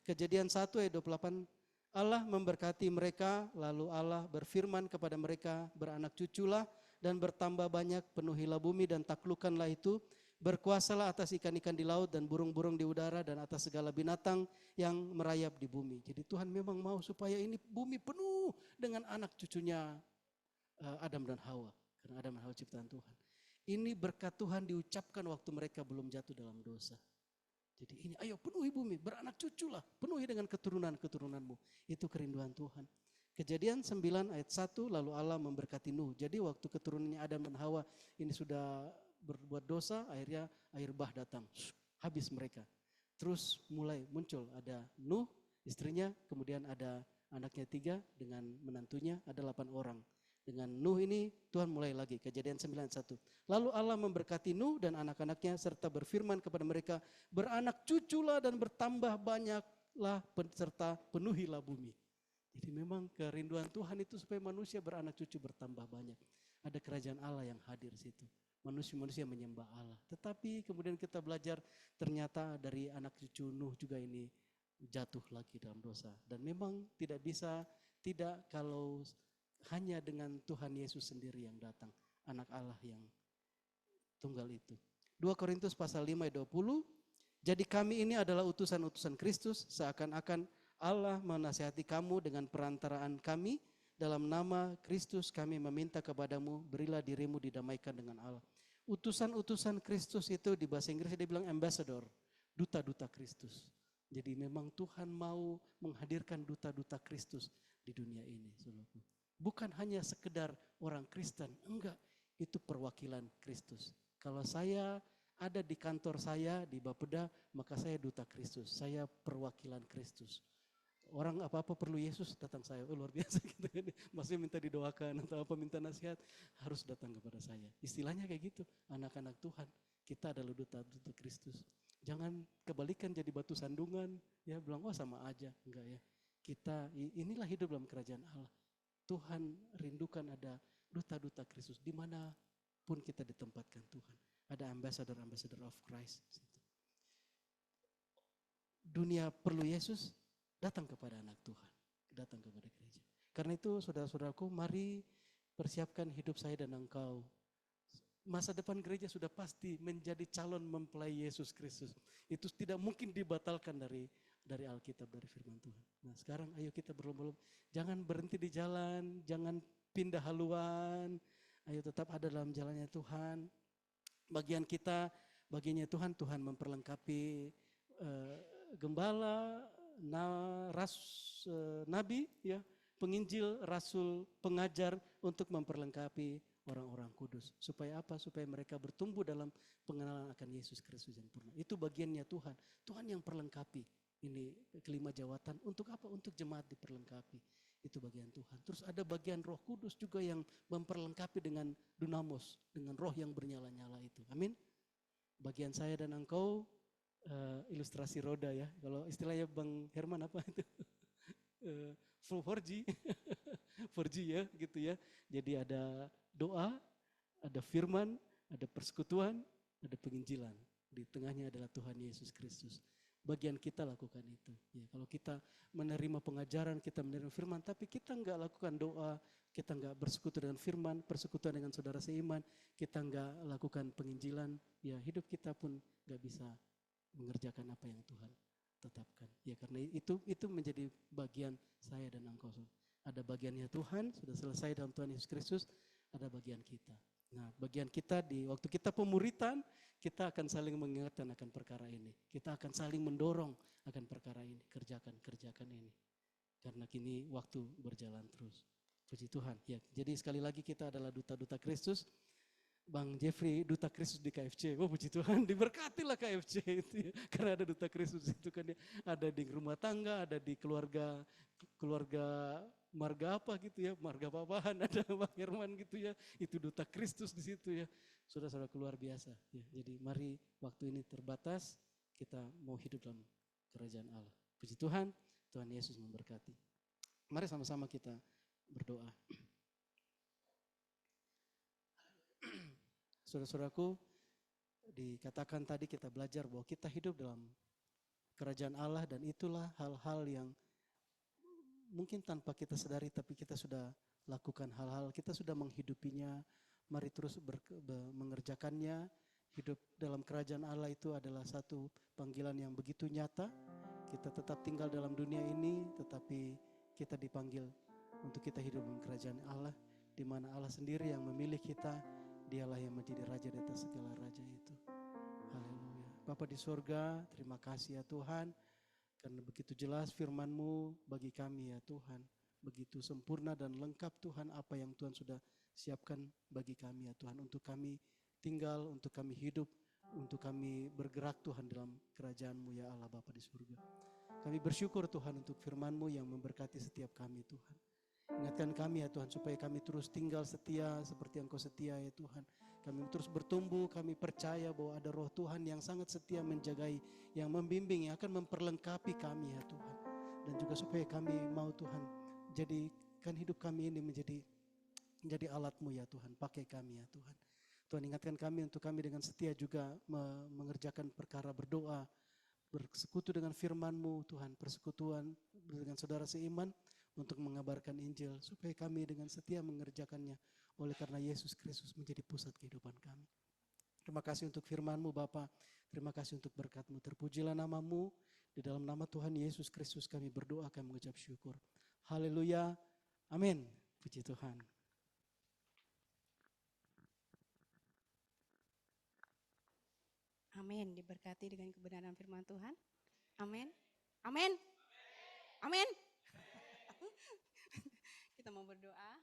S2: Kejadian 1 ayat 28, Allah memberkati mereka, lalu Allah berfirman kepada mereka, beranak cuculah dan bertambah banyak, penuhilah bumi dan taklukkanlah itu, berkuasalah atas ikan-ikan di laut dan burung-burung di udara dan atas segala binatang yang merayap di bumi. Jadi Tuhan memang mau supaya ini bumi penuh dengan anak cucunya Adam dan Hawa. Karena Adam dan Hawa ciptaan Tuhan. Ini berkat Tuhan diucapkan waktu mereka belum jatuh dalam dosa. Jadi ini ayo penuhi bumi, beranak cuculah, penuhi dengan keturunan-keturunanmu. Itu kerinduan Tuhan. Kejadian 9 ayat 1, lalu Allah memberkati Nuh. Jadi waktu keturunannya Adam dan Hawa ini sudah berbuat dosa, akhirnya air bah datang. Habis mereka. Terus mulai muncul ada Nuh, istrinya, kemudian ada anaknya 3 dengan menantunya, ada 8 orang. Dengan Nuh ini Tuhan mulai lagi, Kejadian 9:1. Lalu Allah memberkati Nuh dan anak-anaknya serta berfirman kepada mereka, beranak cuculah dan bertambah banyaklah serta penuhilah bumi. Jadi memang kerinduan Tuhan itu supaya manusia beranak cucu bertambah banyak. Ada kerajaan Allah yang hadir di situ. Manusia-manusia menyembah Allah. Tetapi kemudian kita belajar ternyata dari anak cucu Nuh juga ini jatuh lagi dalam dosa. Dan memang tidak bisa tidak kalau hanya dengan Tuhan Yesus sendiri yang datang. Anak Allah yang tunggal itu. 2 Korintus pasal 5 ayat 20. Jadi kami ini adalah utusan-utusan Kristus. Seakan-akan Allah menasihati kamu dengan perantaraan kami. Dalam nama Kristus kami meminta kepadamu, berilah dirimu didamaikan dengan Allah. Utusan-utusan Kristus itu di bahasa Inggris dia bilang ambassador. Duta-duta Kristus. Jadi memang Tuhan mau menghadirkan duta-duta Kristus di dunia ini. Bukan hanya sekedar orang Kristen, enggak. Itu perwakilan Kristus. Kalau saya ada di kantor saya di Bapeda, maka saya duta Kristus. Saya perwakilan Kristus. Orang apa-apa perlu Yesus datang saya. Oh, luar biasa gitu kan. Maksudnya minta didoakan atau apa minta nasihat harus datang kepada saya. Istilahnya kayak gitu. Anak-anak Tuhan, kita adalah duta-duta Kristus. Jangan kebalikan jadi batu sandungan. Ya bilang oh sama aja. Enggak ya. Kita inilah hidup dalam kerajaan Allah. Tuhan rindukan ada duta-duta Kristus dimanapun kita ditempatkan Tuhan. Ada ambassador of Christ. Dunia perlu Yesus, datang kepada anak Tuhan. Datang kepada gereja. Karena itu saudara-saudaraku, mari persiapkan hidup saya dan engkau. Masa depan gereja sudah pasti menjadi calon mempelai Yesus Kristus. Itu tidak mungkin dibatalkan dari Alkitab, dari firman Tuhan. Nah sekarang ayo kita berlomba-lomba. Jangan berhenti di jalan, jangan pindah haluan. Ayo tetap ada dalam jalannya Tuhan. Bagian kita, bagiannya Tuhan, Tuhan memperlengkapi gembala, nabi, ya, penginjil, rasul, pengajar untuk memperlengkapi orang-orang kudus. Supaya apa? Supaya mereka bertumbuh dalam pengenalan akan Yesus Kristus yang purna. Itu bagiannya Tuhan. Tuhan yang perlengkapi. Ini kelima jawatan. Untuk apa? Untuk jemaat diperlengkapi. Itu bagian Tuhan. Terus ada bagian Roh Kudus juga yang memperlengkapi dengan dunamos. Dengan roh yang bernyala-nyala itu. Amin. Bagian saya dan engkau ilustrasi roda ya. Kalau istilahnya Bang Herman apa itu? 4G. 4G ya gitu ya. Jadi ada doa, ada firman, ada persekutuan, ada penginjilan. Di tengahnya adalah Tuhan Yesus Kristus. Bagian kita lakukan itu. Ya, kalau kita menerima pengajaran, kita menerima firman, tapi kita enggak lakukan doa, kita enggak bersekutu dengan firman, persekutuan dengan saudara seiman, kita enggak lakukan penginjilan, ya hidup kita pun enggak bisa mengerjakan apa yang Tuhan tetapkan. Ya karena itu menjadi bagian saya dan engkau. Ada bagiannya Tuhan, sudah selesai dalam Tuhan Yesus Kristus, ada bagian kita. Nah, bagian kita di waktu kita pemuritan, kita akan saling mengingatkan akan perkara ini. Kita akan saling mendorong akan perkara ini, kerjakan ini. Karena kini waktu berjalan terus. Puji Tuhan. Ya, jadi sekali lagi kita adalah duta-duta Kristus. Bang Jeffrey duta Kristus di KFC. Oh puji Tuhan, diberkatilah KFC itu ya. Karena ada duta Kristus itu kan ya. Ada di rumah tangga, ada di keluarga marga apa gitu ya, marga papahan, ada Bang Herman gitu ya. Itu duta Kristus di situ ya. Saudara-saudara keluar biasa ya. Jadi mari waktu ini terbatas, kita mau hidup dalam kerajaan Allah. Puji Tuhan, Tuhan Yesus memberkati. Mari sama-sama kita berdoa. Saudara-saudaraku, dikatakan tadi kita belajar bahwa kita hidup dalam kerajaan Allah dan itulah hal-hal yang mungkin tanpa kita sadari tapi kita sudah lakukan hal-hal, kita sudah menghidupinya, mari terus mengerjakannya. Hidup dalam kerajaan Allah itu adalah satu panggilan yang begitu nyata. Kita tetap tinggal dalam dunia ini tetapi kita dipanggil untuk kita hidup dalam kerajaan Allah di mana Allah sendiri yang memilih kita. Dialah yang menjadi raja di atas segala raja itu. Haleluya. Bapa di surga, terima kasih ya Tuhan. Karena begitu jelas firman-Mu bagi kami ya Tuhan. Begitu sempurna dan lengkap Tuhan apa yang Tuhan sudah siapkan bagi kami ya Tuhan. Untuk kami tinggal, untuk kami hidup, untuk kami bergerak Tuhan dalam kerajaan-Mu ya Allah Bapa di surga. Kami bersyukur Tuhan untuk firman-Mu yang memberkati setiap kami Tuhan. Ingatkan kami ya Tuhan supaya kami terus tinggal setia seperti Engkau setia ya Tuhan. Kami terus bertumbuh, kami percaya bahwa ada roh Tuhan yang sangat setia menjagai, yang membimbing, yang akan memperlengkapi kami ya Tuhan. Dan juga supaya kami mau Tuhan jadikan hidup kami ini menjadi alat-Mu ya Tuhan. Pakai kami ya Tuhan. Tuhan ingatkan kami untuk kami dengan setia juga mengerjakan perkara berdoa, bersekutu dengan firman-Mu Tuhan, persekutuan dengan saudara seiman, untuk mengabarkan Injil supaya kami dengan setia mengerjakannya oleh karena Yesus Kristus menjadi pusat kehidupan kami. Terima kasih untuk firman-Mu Bapa, terima kasih untuk berkat-Mu, terpujilah nama-Mu, di dalam nama Tuhan Yesus Kristus kami berdoa, kami mengucap syukur. Haleluya, amin, puji Tuhan.
S1: Amin, diberkati dengan kebenaran firman Tuhan. Amin, amin, amin. Kita mau berdoa.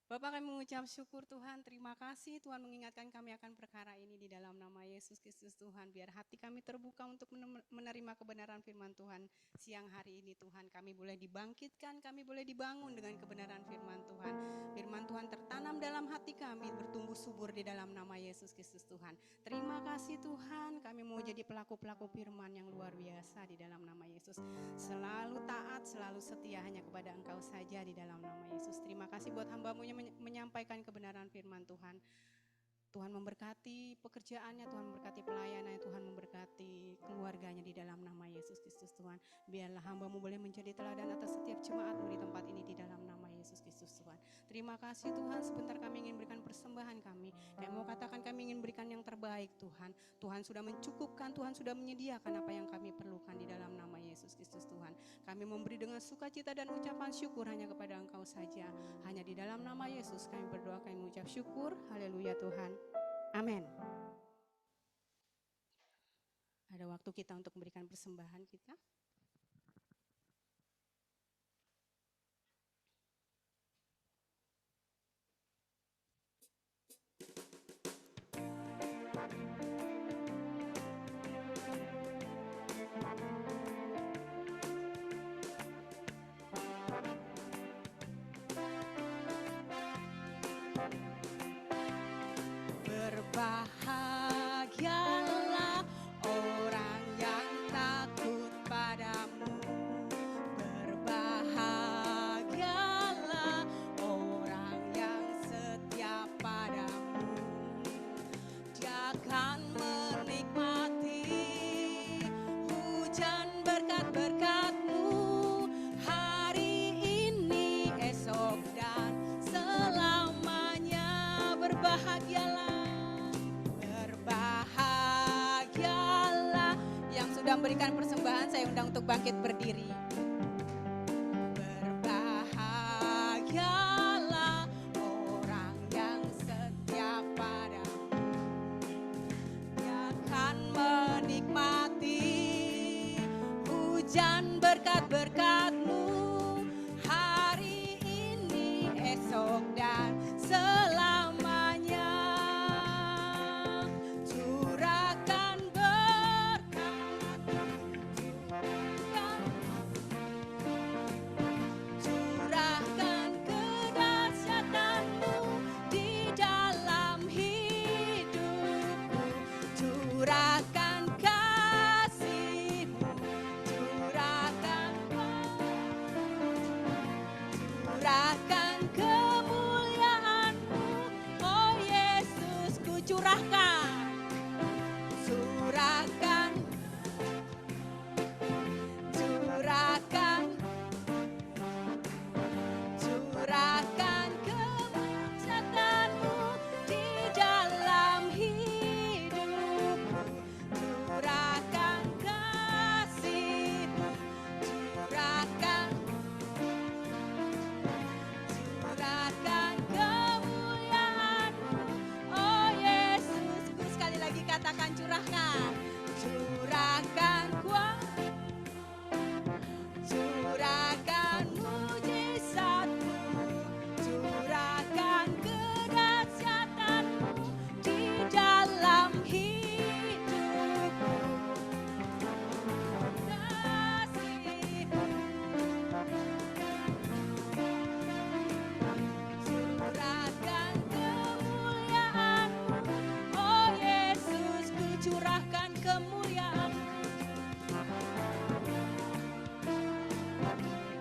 S1: Bapak kami mengucap syukur Tuhan, terima kasih Tuhan mengingatkan kami akan perkara ini di dalam nama Yesus Kristus Tuhan. Biar hati kami terbuka untuk menerima kebenaran firman Tuhan siang hari ini Tuhan. Kami boleh dibangkitkan, kami boleh dibangun dengan kebenaran firman Tuhan. Firman Tuhan tertanam dalam hati kami, bertumbuh subur di dalam nama Yesus Kristus Tuhan. Terima kasih Tuhan, kami mau jadi pelaku-pelaku firman yang luar biasa di dalam nama Yesus. Selalu taat, selalu setia hanya kepada Engkau saja di dalam nama Yesus. Terima kasih buat hamba-Mu yang menyampaikan kebenaran firman Tuhan. Tuhan memberkati pekerjaannya, Tuhan memberkati pelayanannya, Tuhan memberkati keluarganya di dalam nama Yesus Kristus Tuhan. Biarlah hamba-Mu boleh menjadi teladan atas setiap jemaat-Mu di tempat ini di dalam nama Yesus Kristus Tuhan. Terima kasih Tuhan, sebentar kami ingin berikan persembahan kami. Kami mau katakan kami ingin berikan yang terbaik Tuhan. Tuhan sudah mencukupkan, Tuhan sudah menyediakan apa yang kami perlukan di dalam nama Yesus Kristus Tuhan. Kami memberi dengan sukacita dan ucapan syukur hanya kepada Engkau saja. Hanya di dalam nama Yesus kami berdoa, kami mengucap syukur. Haleluya Tuhan. Amin. Ada waktu kita untuk memberikan persembahan kita. Berbahagialah orang yang takut padamu. Berbahagialah orang yang setia padamu. Dia akan menikmati hujan berkat-berkat-Mu hari ini, esok dan selamanya. Berbahagialah yang sudah memberikan persembahan undang untuk bangkit berdiri. Berbahagialah orang yang setia padamu, dia akan menikmati hujan berkat-berkat-Mu hari ini, esok dan selamanya. Curahkan berkat, curahkan kedahsyatan-Mu di dalam hidupku, curahkan kasih-Mu, curahkan kemuliaan-Mu, oh Yesus, ku curahkan, curahkan, curahkan, curahkan kemujaan-Mu di dalam hidupku, curahkan kasih-Mu, curahkan kemuliaan-Mu, oh Yesus, ku sekali lagi katakan curahkan, curahkan kuasa, curahkan mujizat-Mu, curahkan kedahsyatan-Mu di dalam hidupku, kasih-Mu, curahkan kemuliaan-Mu, oh Yesus, ku curahkan kemuliaan-Mu,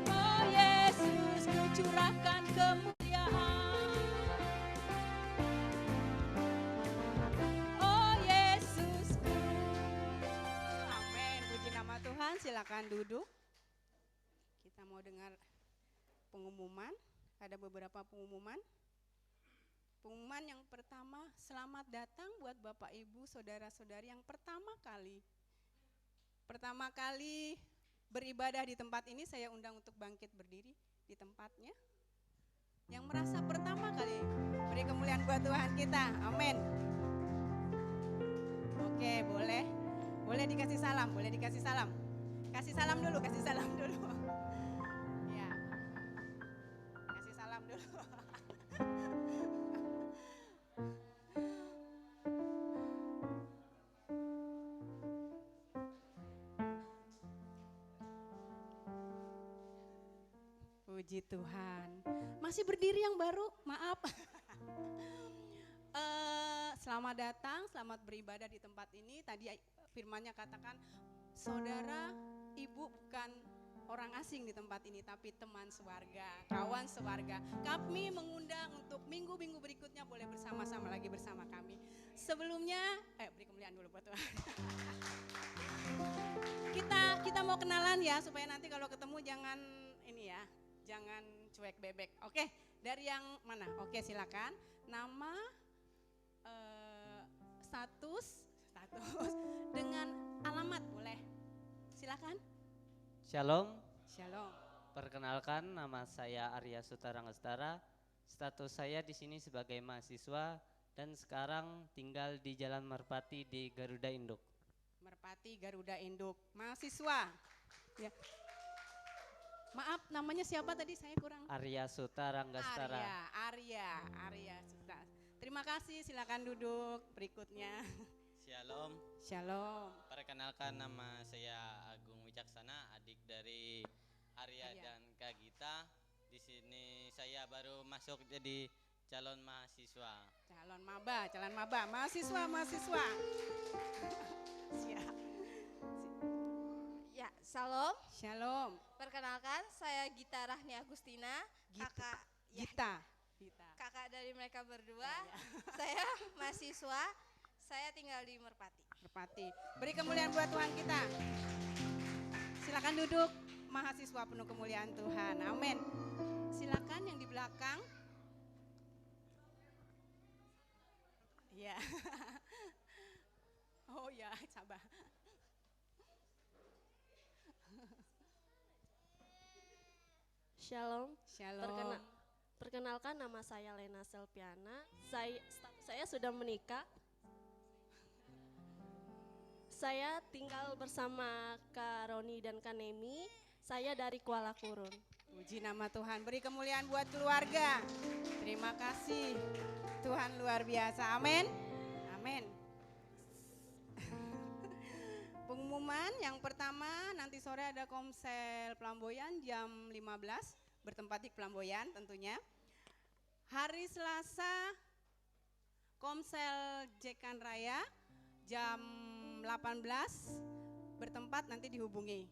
S1: oh Yesus, ku curahkan kemuliaan, oh Yesusku. Amin, puji nama Tuhan. Silakan duduk. Kita mau dengar pengumuman. Ada beberapa pengumuman. Pengumuman yang pertama, selamat datang buat Bapak Ibu, saudara-saudari yang pertama kali beribadah di tempat ini. Saya undang untuk bangkit berdiri di tempatnya. Yang merasa pertama kali, beri kemuliaan buat Tuhan kita. Amin. Oke, boleh dikasih salam, kasih salam dulu. Ya, kasih salam dulu. Puji Tuhan. Masih berdiri yang baru, maaf. Selamat datang, selamat beribadah di tempat ini. Tadi firman-Nya katakan, saudara, ibu bukan orang asing di tempat ini, tapi teman sewarga, kawan sewarga. Kami mengundang untuk minggu-minggu berikutnya boleh bersama-sama lagi bersama kami. Sebelumnya, beri kemuliaan dulu buat Tuhan. Kita mau kenalan ya, supaya nanti kalau ketemu jangan ini ya, jangan cuek bebek. Oke, dari yang mana? Oke, silakan. Nama, status dengan alamat boleh. Silakan.
S3: Shalom.
S1: Shalom.
S3: Perkenalkan, nama saya Arya Sutarangestara. Status saya di sini sebagai mahasiswa dan sekarang tinggal di Jalan Merpati di Garuda Induk.
S1: Merpati Garuda Induk, mahasiswa. Ya. Maaf, namanya siapa tadi? Saya kurang.
S3: Arya Sutarangestara.
S1: Arya Suta. Terima kasih, silakan duduk. Berikutnya.
S4: Shalom.
S1: Shalom.
S4: Perkenalkan, nama saya Agung Wicaksana, adik dari Arya dan Kak Gita. Di sini saya baru masuk jadi calon mahasiswa.
S1: Calon maba, mahasiswa. Siap.
S5: Ya, shalom.
S1: Shalom.
S5: Perkenalkan, saya Gita Rahni Agustina, kakak kakak dari mereka berdua. Saya mahasiswa, saya tinggal di Merpati.
S1: Beri kemuliaan buat Tuhan kita. Silakan duduk, mahasiswa penuh kemuliaan Tuhan. Amin. Silakan yang di belakang. Ya. Oh ya, sabar.
S6: Shalom.
S1: Shalom.
S6: Perkenalkan nama saya Lena Selpiana. Saya sudah menikah. Saya tinggal bersama Kak Roni dan Kak Nemi. Saya dari Kuala Kurun.
S1: Puji nama Tuhan, beri kemuliaan buat keluarga. Terima kasih, Tuhan luar biasa. Amin. Amin. Pengumuman yang pertama, nanti sore ada komsel Pelamboyan jam 15, bertempat di Pelamboyan tentunya. Hari Selasa, komsel Jekan Raya jam 18, bertempat nanti dihubungi.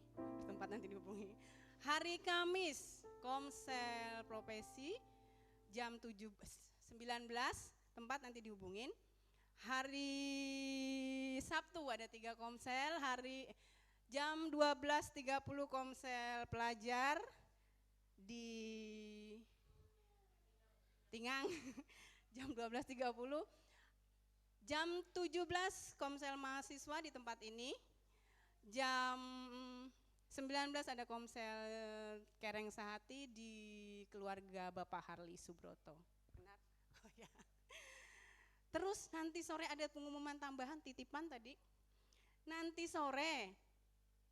S1: Hari Kamis, komsel profesi jam 19, tempat nanti dihubungin. Hari Sabtu ada 3 komsel, jam 12.30 komsel pelajar di Tingang, jam 12.30. Jam 17 komsel mahasiswa di tempat ini. Jam 19 ada komsel Kereng Sahati di keluarga Bapak Harli Subroto. Benar? Oh ya. Terus nanti sore ada pengumuman tambahan titipan tadi. Nanti sore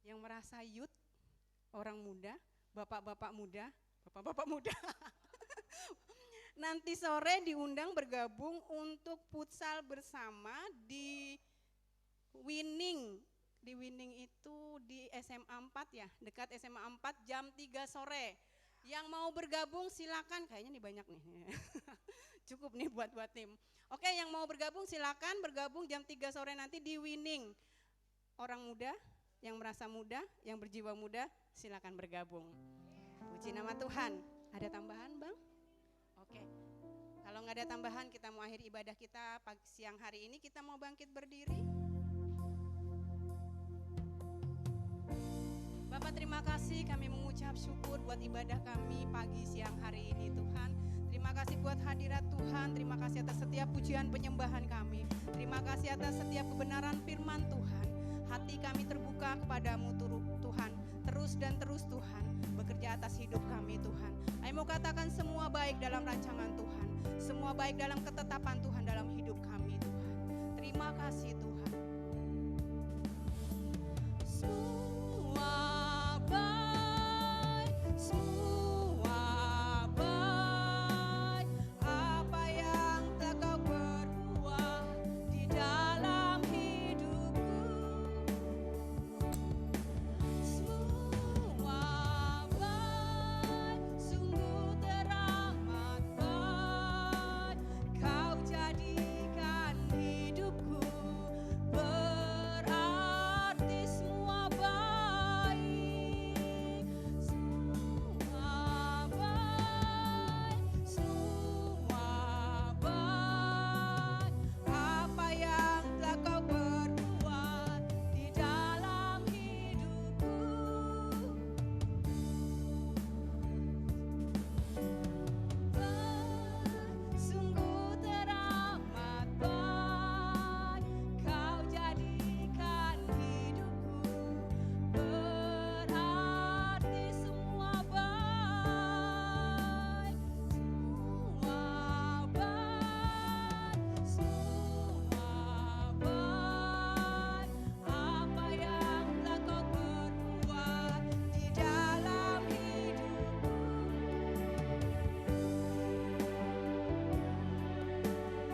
S1: yang merasa youth, orang muda, bapak-bapak muda. Nanti sore diundang bergabung untuk futsal bersama di Winning. Di Winning itu di SMA 4 ya, dekat SMA 4 jam 3 sore. Yang mau bergabung silakan, kayaknya nih banyak nih. Cukup nih buat tim. Oke, yang mau bergabung silakan bergabung jam 3 sore nanti di Winning. Orang muda, yang merasa muda, yang berjiwa muda, silakan bergabung. Puji nama Tuhan. Ada tambahan, Bang? Oke, kalau nggak ada tambahan kita mau akhir ibadah kita siang hari ini, kita mau bangkit berdiri. Bapak terima kasih, kami mengucap syukur buat ibadah kami pagi siang hari ini Tuhan. Terima kasih buat hadirat Tuhan, terima kasih atas setiap pujian penyembahan kami. Terima kasih atas setiap kebenaran firman Tuhan. Hati kami terbuka kepadamu Tuhan, terus dan terus Tuhan, bekerja atas hidup kami Tuhan. Kami mau katakan semua baik dalam rancangan Tuhan, semua baik dalam ketetapan Tuhan dalam hidup kami Tuhan. Terima kasih Tuhan. Semua baik, semua baik, apa yang telah kau perbuat di dalam hidupku. Semua baik, sungguh teramat baik, kau jadikan hidupku berarti. Semua baik, semua baik, semua baik, apa yang telah kau perbuat di dalam hidupku. Sungguh teramat baik, kau jadikan hidupku berarti. Semua baik, semua baik, semua baik, apa yang telah kau perbuat di dalam hidupku.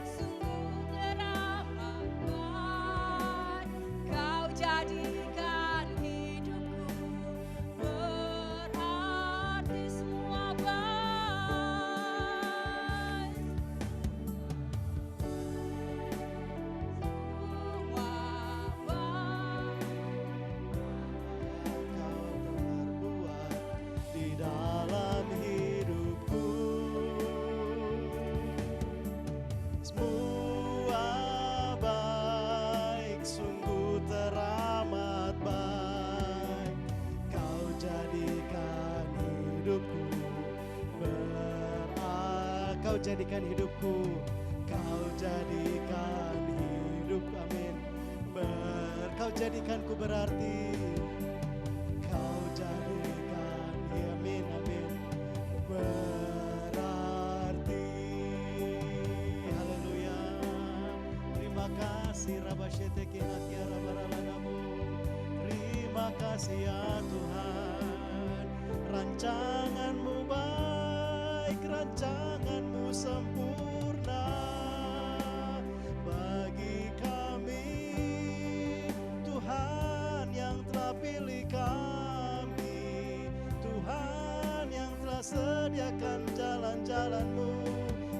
S1: Sungguh teramat baik, kau jadikan hidupku berarti. Semua baik, semua baik.
S7: Kau berbuat di dalam hidupku. Semua baik, sungguh teramat baik, kau jadikan hidupku kau jadikan hidupku, kau jadikan hidup, amin. Kau jadikanku berarti, kau jadikan, amin, amin. kasih Rabasyete Kinakia Rabaralanamu. Terima kasih ya Tuhan. Rancangan-Mu baik, rancangan-Mu sempurna bagi kami. Tuhan yang telah pilih kami, Tuhan yang telah sediakan jalan-jalan-Mu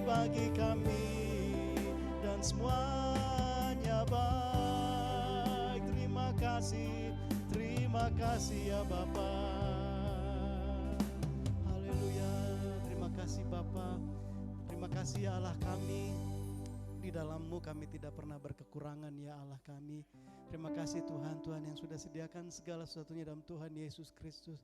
S7: bagi kami, dan semuanya baik. Terima kasih ya Bapa. Haleluya, terima kasih Bapa. Terima kasih ya Allah kami. Di dalam-Mu kami tidak pernah berkekurangan ya Allah kami. Terima kasih Tuhan, Tuhan yang sudah sediakan segala sesuatunya dalam Tuhan Yesus Kristus.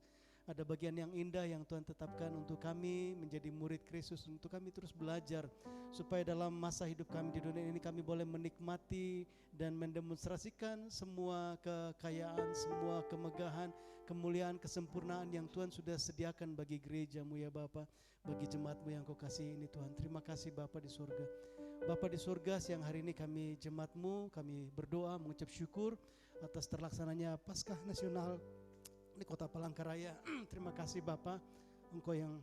S7: Ada bagian yang indah yang Tuhan tetapkan untuk kami menjadi murid Kristus, untuk kami terus belajar supaya dalam masa hidup kami di dunia ini kami boleh menikmati dan mendemonstrasikan semua kekayaan, semua kemegahan, kemuliaan, kesempurnaan yang Tuhan sudah sediakan bagi gereja-Mu ya Bapa, bagi jemaat-Mu yang Kau kasih ini Tuhan. Terima kasih Bapa di surga. Bapa di surga, siang hari ini kami jemaat-Mu, kami berdoa mengucap syukur atas terlaksananya Paskah Nasional di Kota Palangkaraya. Terima kasih Bapa, Engkau yang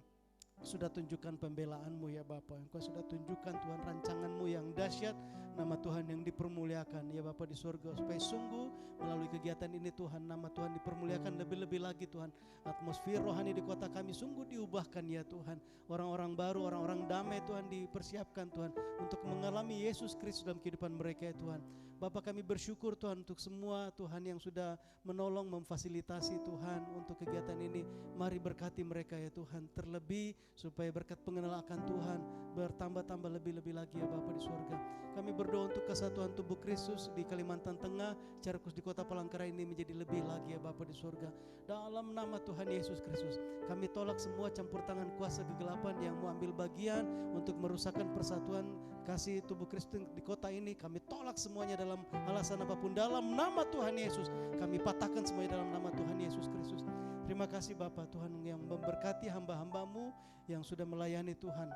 S7: sudah tunjukkan pembelaan-Mu ya Bapa. Engkau sudah tunjukkan Tuhan rancangan-Mu yang dahsyat, nama Tuhan yang dipermuliakan ya Bapa di surga, supaya sungguh melalui kegiatan ini Tuhan, nama Tuhan dipermuliakan lebih-lebih lagi Tuhan. Atmosfer rohani di kota kami sungguh diubahkan ya Tuhan. Orang-orang baru, orang-orang damai Tuhan dipersiapkan Tuhan untuk mengalami Yesus Kristus dalam kehidupan mereka ya Tuhan. Bapa, kami bersyukur Tuhan untuk semua Tuhan yang sudah menolong, memfasilitasi Tuhan untuk kegiatan ini. Mari berkati mereka ya Tuhan, terlebih supaya berkat pengenalan akan Tuhan bertambah-tambah lebih-lebih lagi ya Bapa di surga. Kami berdoa untuk kesatuan tubuh Kristus di Kalimantan Tengah, secara khusus di Kota Palangkaraya ini menjadi lebih lagi ya Bapa di surga. Dalam nama Tuhan Yesus Kristus, kami tolak semua campur tangan kuasa kegelapan yang mau ambil bagian untuk merusakkan persatuan kasih tubuh Kristus di kota ini. Kami tolak semuanya dalam alasan apapun, dalam nama Tuhan Yesus. Kami patahkan semuanya dalam nama Tuhan Yesus Kristus. Terima kasih Bapa Tuhan yang memberkati hamba-hamba-Mu yang sudah melayani Tuhan,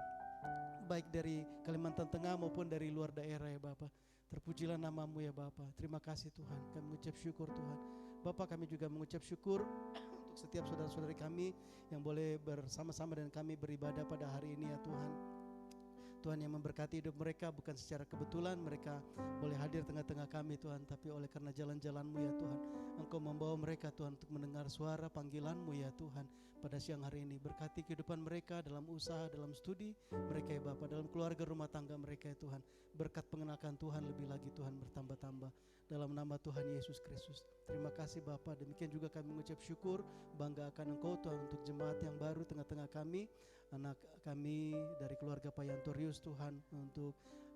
S7: baik dari Kalimantan Tengah maupun dari luar daerah ya Bapa. Terpujilah nama-Mu ya Bapa. Terima kasih Tuhan, kami mengucap syukur Tuhan. Bapa, kami juga mengucap syukur untuk setiap saudara-saudari kami yang boleh bersama-sama dengan kami beribadah pada hari ini ya Tuhan. Tuhan yang memberkati hidup mereka, bukan secara kebetulan mereka boleh hadir tengah-tengah kami Tuhan, tapi oleh karena jalan-jalan-Mu ya Tuhan. Engkau membawa mereka Tuhan untuk mendengar suara panggilan-Mu ya Tuhan pada siang hari ini. Berkati kehidupan mereka dalam usaha, dalam studi mereka ya Bapa, dalam keluarga rumah tangga mereka ya Tuhan. Berkat pengenalan Tuhan lebih lagi Tuhan bertambah-tambah dalam nama Tuhan Yesus Kristus. Terima kasih Bapa. Demikian juga kami mengucap syukur, bangga akan Engkau Tuhan untuk jemaat yang baru tengah-tengah kami, anak kami dari keluarga Payantorius Tuhan, untuk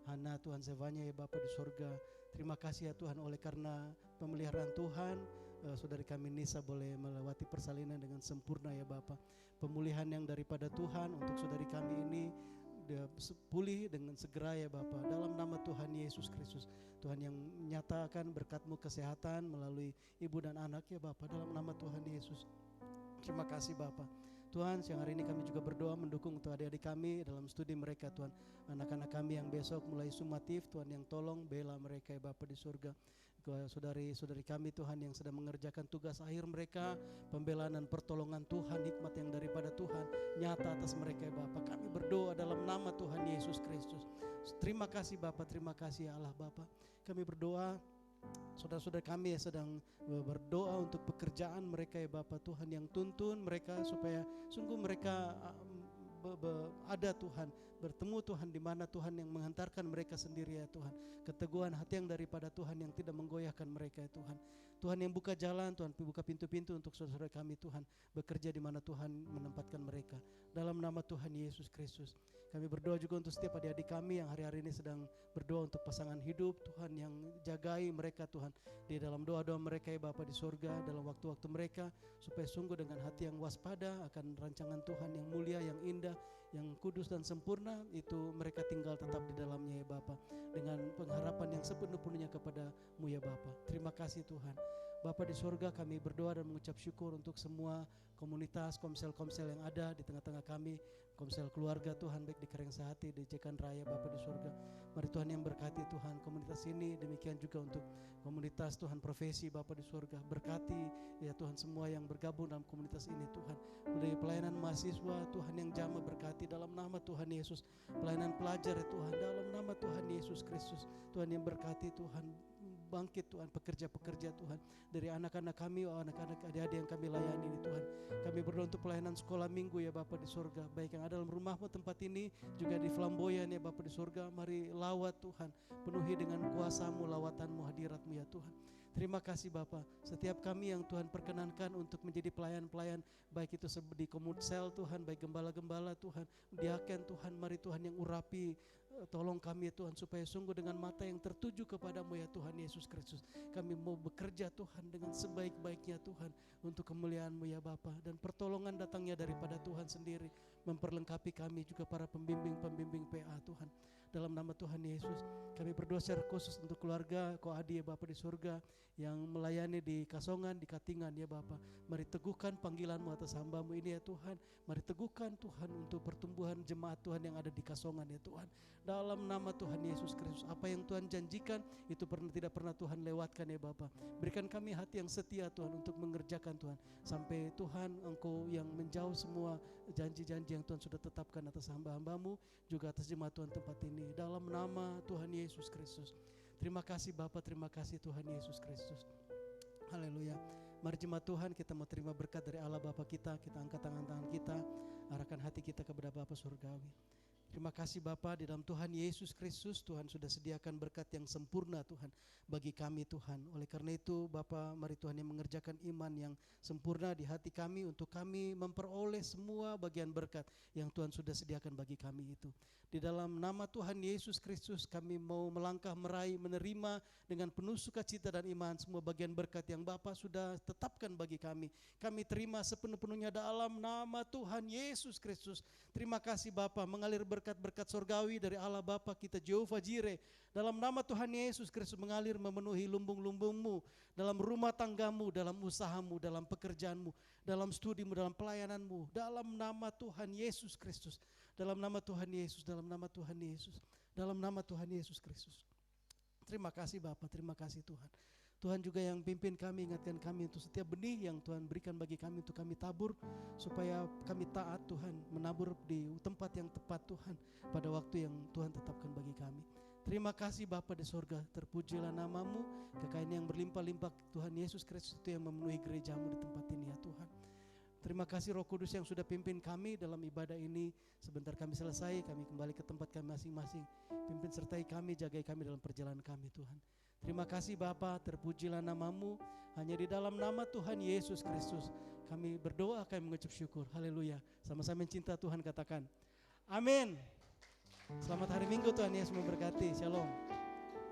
S7: Hana Tuhan Zevanya ya Bapa di surga. Terima kasih ya Tuhan, oleh karena pemeliharaan Tuhan, saudari kami Nisa boleh melewati persalinan dengan sempurna ya Bapa. Pemulihan yang daripada Tuhan untuk saudari kami ini dia pulih dengan segera ya Bapa, dalam nama Tuhan Yesus Kristus. Tuhan yang menyatakan berkat-Mu kesehatan melalui ibu dan anak ya Bapa, dalam nama Tuhan Yesus. Terima kasih Bapa. Tuhan, siang hari ini kami juga berdoa mendukung untuk adik-adik kami dalam studi mereka Tuhan. Anak-anak kami yang besok mulai sumatif, Tuhan yang tolong bela mereka ya Bapa di surga. Saudari-saudari kami Tuhan yang sedang mengerjakan tugas akhir mereka, pembelaan dan pertolongan Tuhan, hikmat yang daripada Tuhan nyata atas mereka ya Bapa. Kami berdoa dalam nama Tuhan Yesus Kristus. Terima kasih Bapa, terima kasih ya Allah Bapa. Kami berdoa saudara-saudara kami yang sedang berdoa untuk pekerjaan mereka ya Bapa, Tuhan yang tuntun mereka supaya sungguh mereka ada Tuhan, bertemu Tuhan di mana Tuhan yang menghantarkan mereka sendiri ya Tuhan. Keteguhan hati yang daripada Tuhan yang tidak menggoyahkan mereka ya Tuhan. Tuhan yang buka jalan, Tuhan buka pintu-pintu untuk saudara kami Tuhan, bekerja di mana Tuhan menempatkan mereka. Dalam nama Tuhan Yesus Kristus. Kami berdoa juga untuk setiap adik-adik kami yang hari-hari ini sedang berdoa untuk pasangan hidup, Tuhan yang jagai mereka Tuhan di dalam doa-doa mereka ya Bapa di surga, dalam waktu-waktu mereka, supaya sungguh dengan hati yang waspada akan rancangan Tuhan yang mulia, yang indah, yang kudus dan sempurna, itu mereka tinggal tetap di dalamnya ya Bapa, dengan pengharapan yang sepenuh-penuhnya kepada-Mu ya Bapa. Terima kasih Tuhan. Bapa di surga, kami berdoa dan mengucap syukur untuk semua komunitas, komsel-komsel yang ada di tengah-tengah kami, komsel keluarga Tuhan, baik di Kereng Sehati, di Jekan Raya Bapa di surga. Mari Tuhan yang berkati Tuhan komunitas ini, demikian juga untuk komunitas Tuhan profesi Bapa di surga. Berkati ya Tuhan semua yang bergabung dalam komunitas ini Tuhan. Dari pelayanan mahasiswa Tuhan yang jamaah berkati dalam nama Tuhan Yesus. Pelayanan pelajar ya Tuhan dalam nama Tuhan Yesus Kristus. Tuhan yang berkati Tuhan, bangkit Tuhan pekerja-pekerja Tuhan dari anak-anak kami, anak-anak adik-adik yang kami layani ini Tuhan. Kami berdoa untuk pelayanan sekolah minggu ya Bapa di surga, baik yang ada dalam rumahmu tempat ini, juga di Flamboyan ya Bapa di surga. Mari lawat Tuhan, penuhi dengan kuasa-Mu, lawatan-Mu, hadirat-Mu ya Tuhan. Terima kasih Bapa, setiap kami yang Tuhan perkenankan untuk menjadi pelayan-pelayan, baik itu di komunsel Tuhan, baik gembala-gembala Tuhan, diaken Tuhan, mari Tuhan yang urapi, tolong kami ya Tuhan supaya sungguh dengan mata yang tertuju kepadamu ya Tuhan Yesus Kristus. Kami mau bekerja Tuhan dengan sebaik-baiknya Tuhan untuk kemuliaan-Mu ya Bapa, dan pertolongan datangnya daripada Tuhan sendiri, memperlengkapi kami juga para pembimbing-pembimbing PA Tuhan. Dalam nama Tuhan Yesus kami berdoa secara khusus untuk keluarga Ko Adi ya Bapa di surga yang melayani di Kasongan, di Katingan ya Bapa. Mari teguhkan panggilan-Mu atas hamba-Mu ini ya Tuhan. Mari teguhkan Tuhan untuk pertumbuhan jemaat Tuhan yang ada di Kasongan ya Tuhan. Dalam nama Tuhan Yesus Kristus, apa yang Tuhan janjikan itu tidak pernah Tuhan lewatkan ya Bapa. Berikan kami hati yang setia Tuhan untuk mengerjakan Tuhan, sampai Tuhan Engkau yang menjauh semua janji-janji yang Tuhan sudah tetapkan atas hamba-hamba-Mu, juga atas jemaat Tuhan tempat ini. Dalam nama Tuhan Yesus Kristus. Terima kasih Bapa, terima kasih Tuhan Yesus Kristus. Haleluya. Mari jemaat Tuhan, kita mau terima berkat dari Allah Bapa kita. Kita angkat tangan-tangan kita, arahkan hati kita kepada Bapa surgawi. Terima kasih Bapa, di dalam Tuhan Yesus Kristus Tuhan sudah sediakan berkat yang sempurna Tuhan bagi kami Tuhan. Oleh karena itu Bapa, mari Tuhan yang mengerjakan iman yang sempurna di hati kami untuk kami memperoleh semua bagian berkat yang Tuhan sudah sediakan bagi kami itu. Di dalam nama Tuhan Yesus Kristus kami mau melangkah meraih, menerima dengan penuh sukacita dan iman semua bagian berkat yang Bapa sudah tetapkan bagi kami. Kami terima sepenuh-penuhnya dalam nama Tuhan Yesus Kristus. Terima kasih Bapa, mengalir berkat-berkat surgawi dari Allah Bapa kita Jehovah Jireh. Dalam nama Tuhan Yesus Kristus mengalir memenuhi lumbung-lumbung-Mu dalam rumah tanggamu, dalam usahamu, dalam pekerjaanmu, dalam studimu, dalam pelayanan-Mu. Dalam nama Tuhan Yesus Kristus. Dalam nama Tuhan Yesus, dalam nama Tuhan Yesus, dalam nama Tuhan Yesus Kristus. Terima kasih Bapa, terima kasih Tuhan. Tuhan juga yang pimpin kami, ingatkan kami untuk setiap benih yang Tuhan berikan bagi kami untuk kami tabur, supaya kami taat Tuhan, menabur di tempat yang tepat Tuhan, pada waktu yang Tuhan tetapkan bagi kami. Terima kasih Bapa di surga, terpujilah nama-Mu, kekayaan yang berlimpah-limpah Tuhan Yesus Kristus itu yang memenuhi gereja-Mu di tempat ini ya Tuhan. Terima kasih Roh Kudus yang sudah pimpin kami dalam ibadah ini. Sebentar kami selesai, kami kembali ke tempat kami masing-masing. Pimpin sertai kami, jagai kami dalam perjalanan kami Tuhan. Terima kasih Bapa, terpujilah nama-Mu. Hanya di dalam nama Tuhan Yesus Kristus kami berdoa, kami mengucap syukur. Haleluya. Sama-sama cinta Tuhan katakan amin. Selamat hari Minggu, Tuhan Yesus memberkati. Shalom.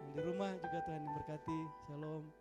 S7: Yang di rumah juga Tuhan memberkati. Shalom.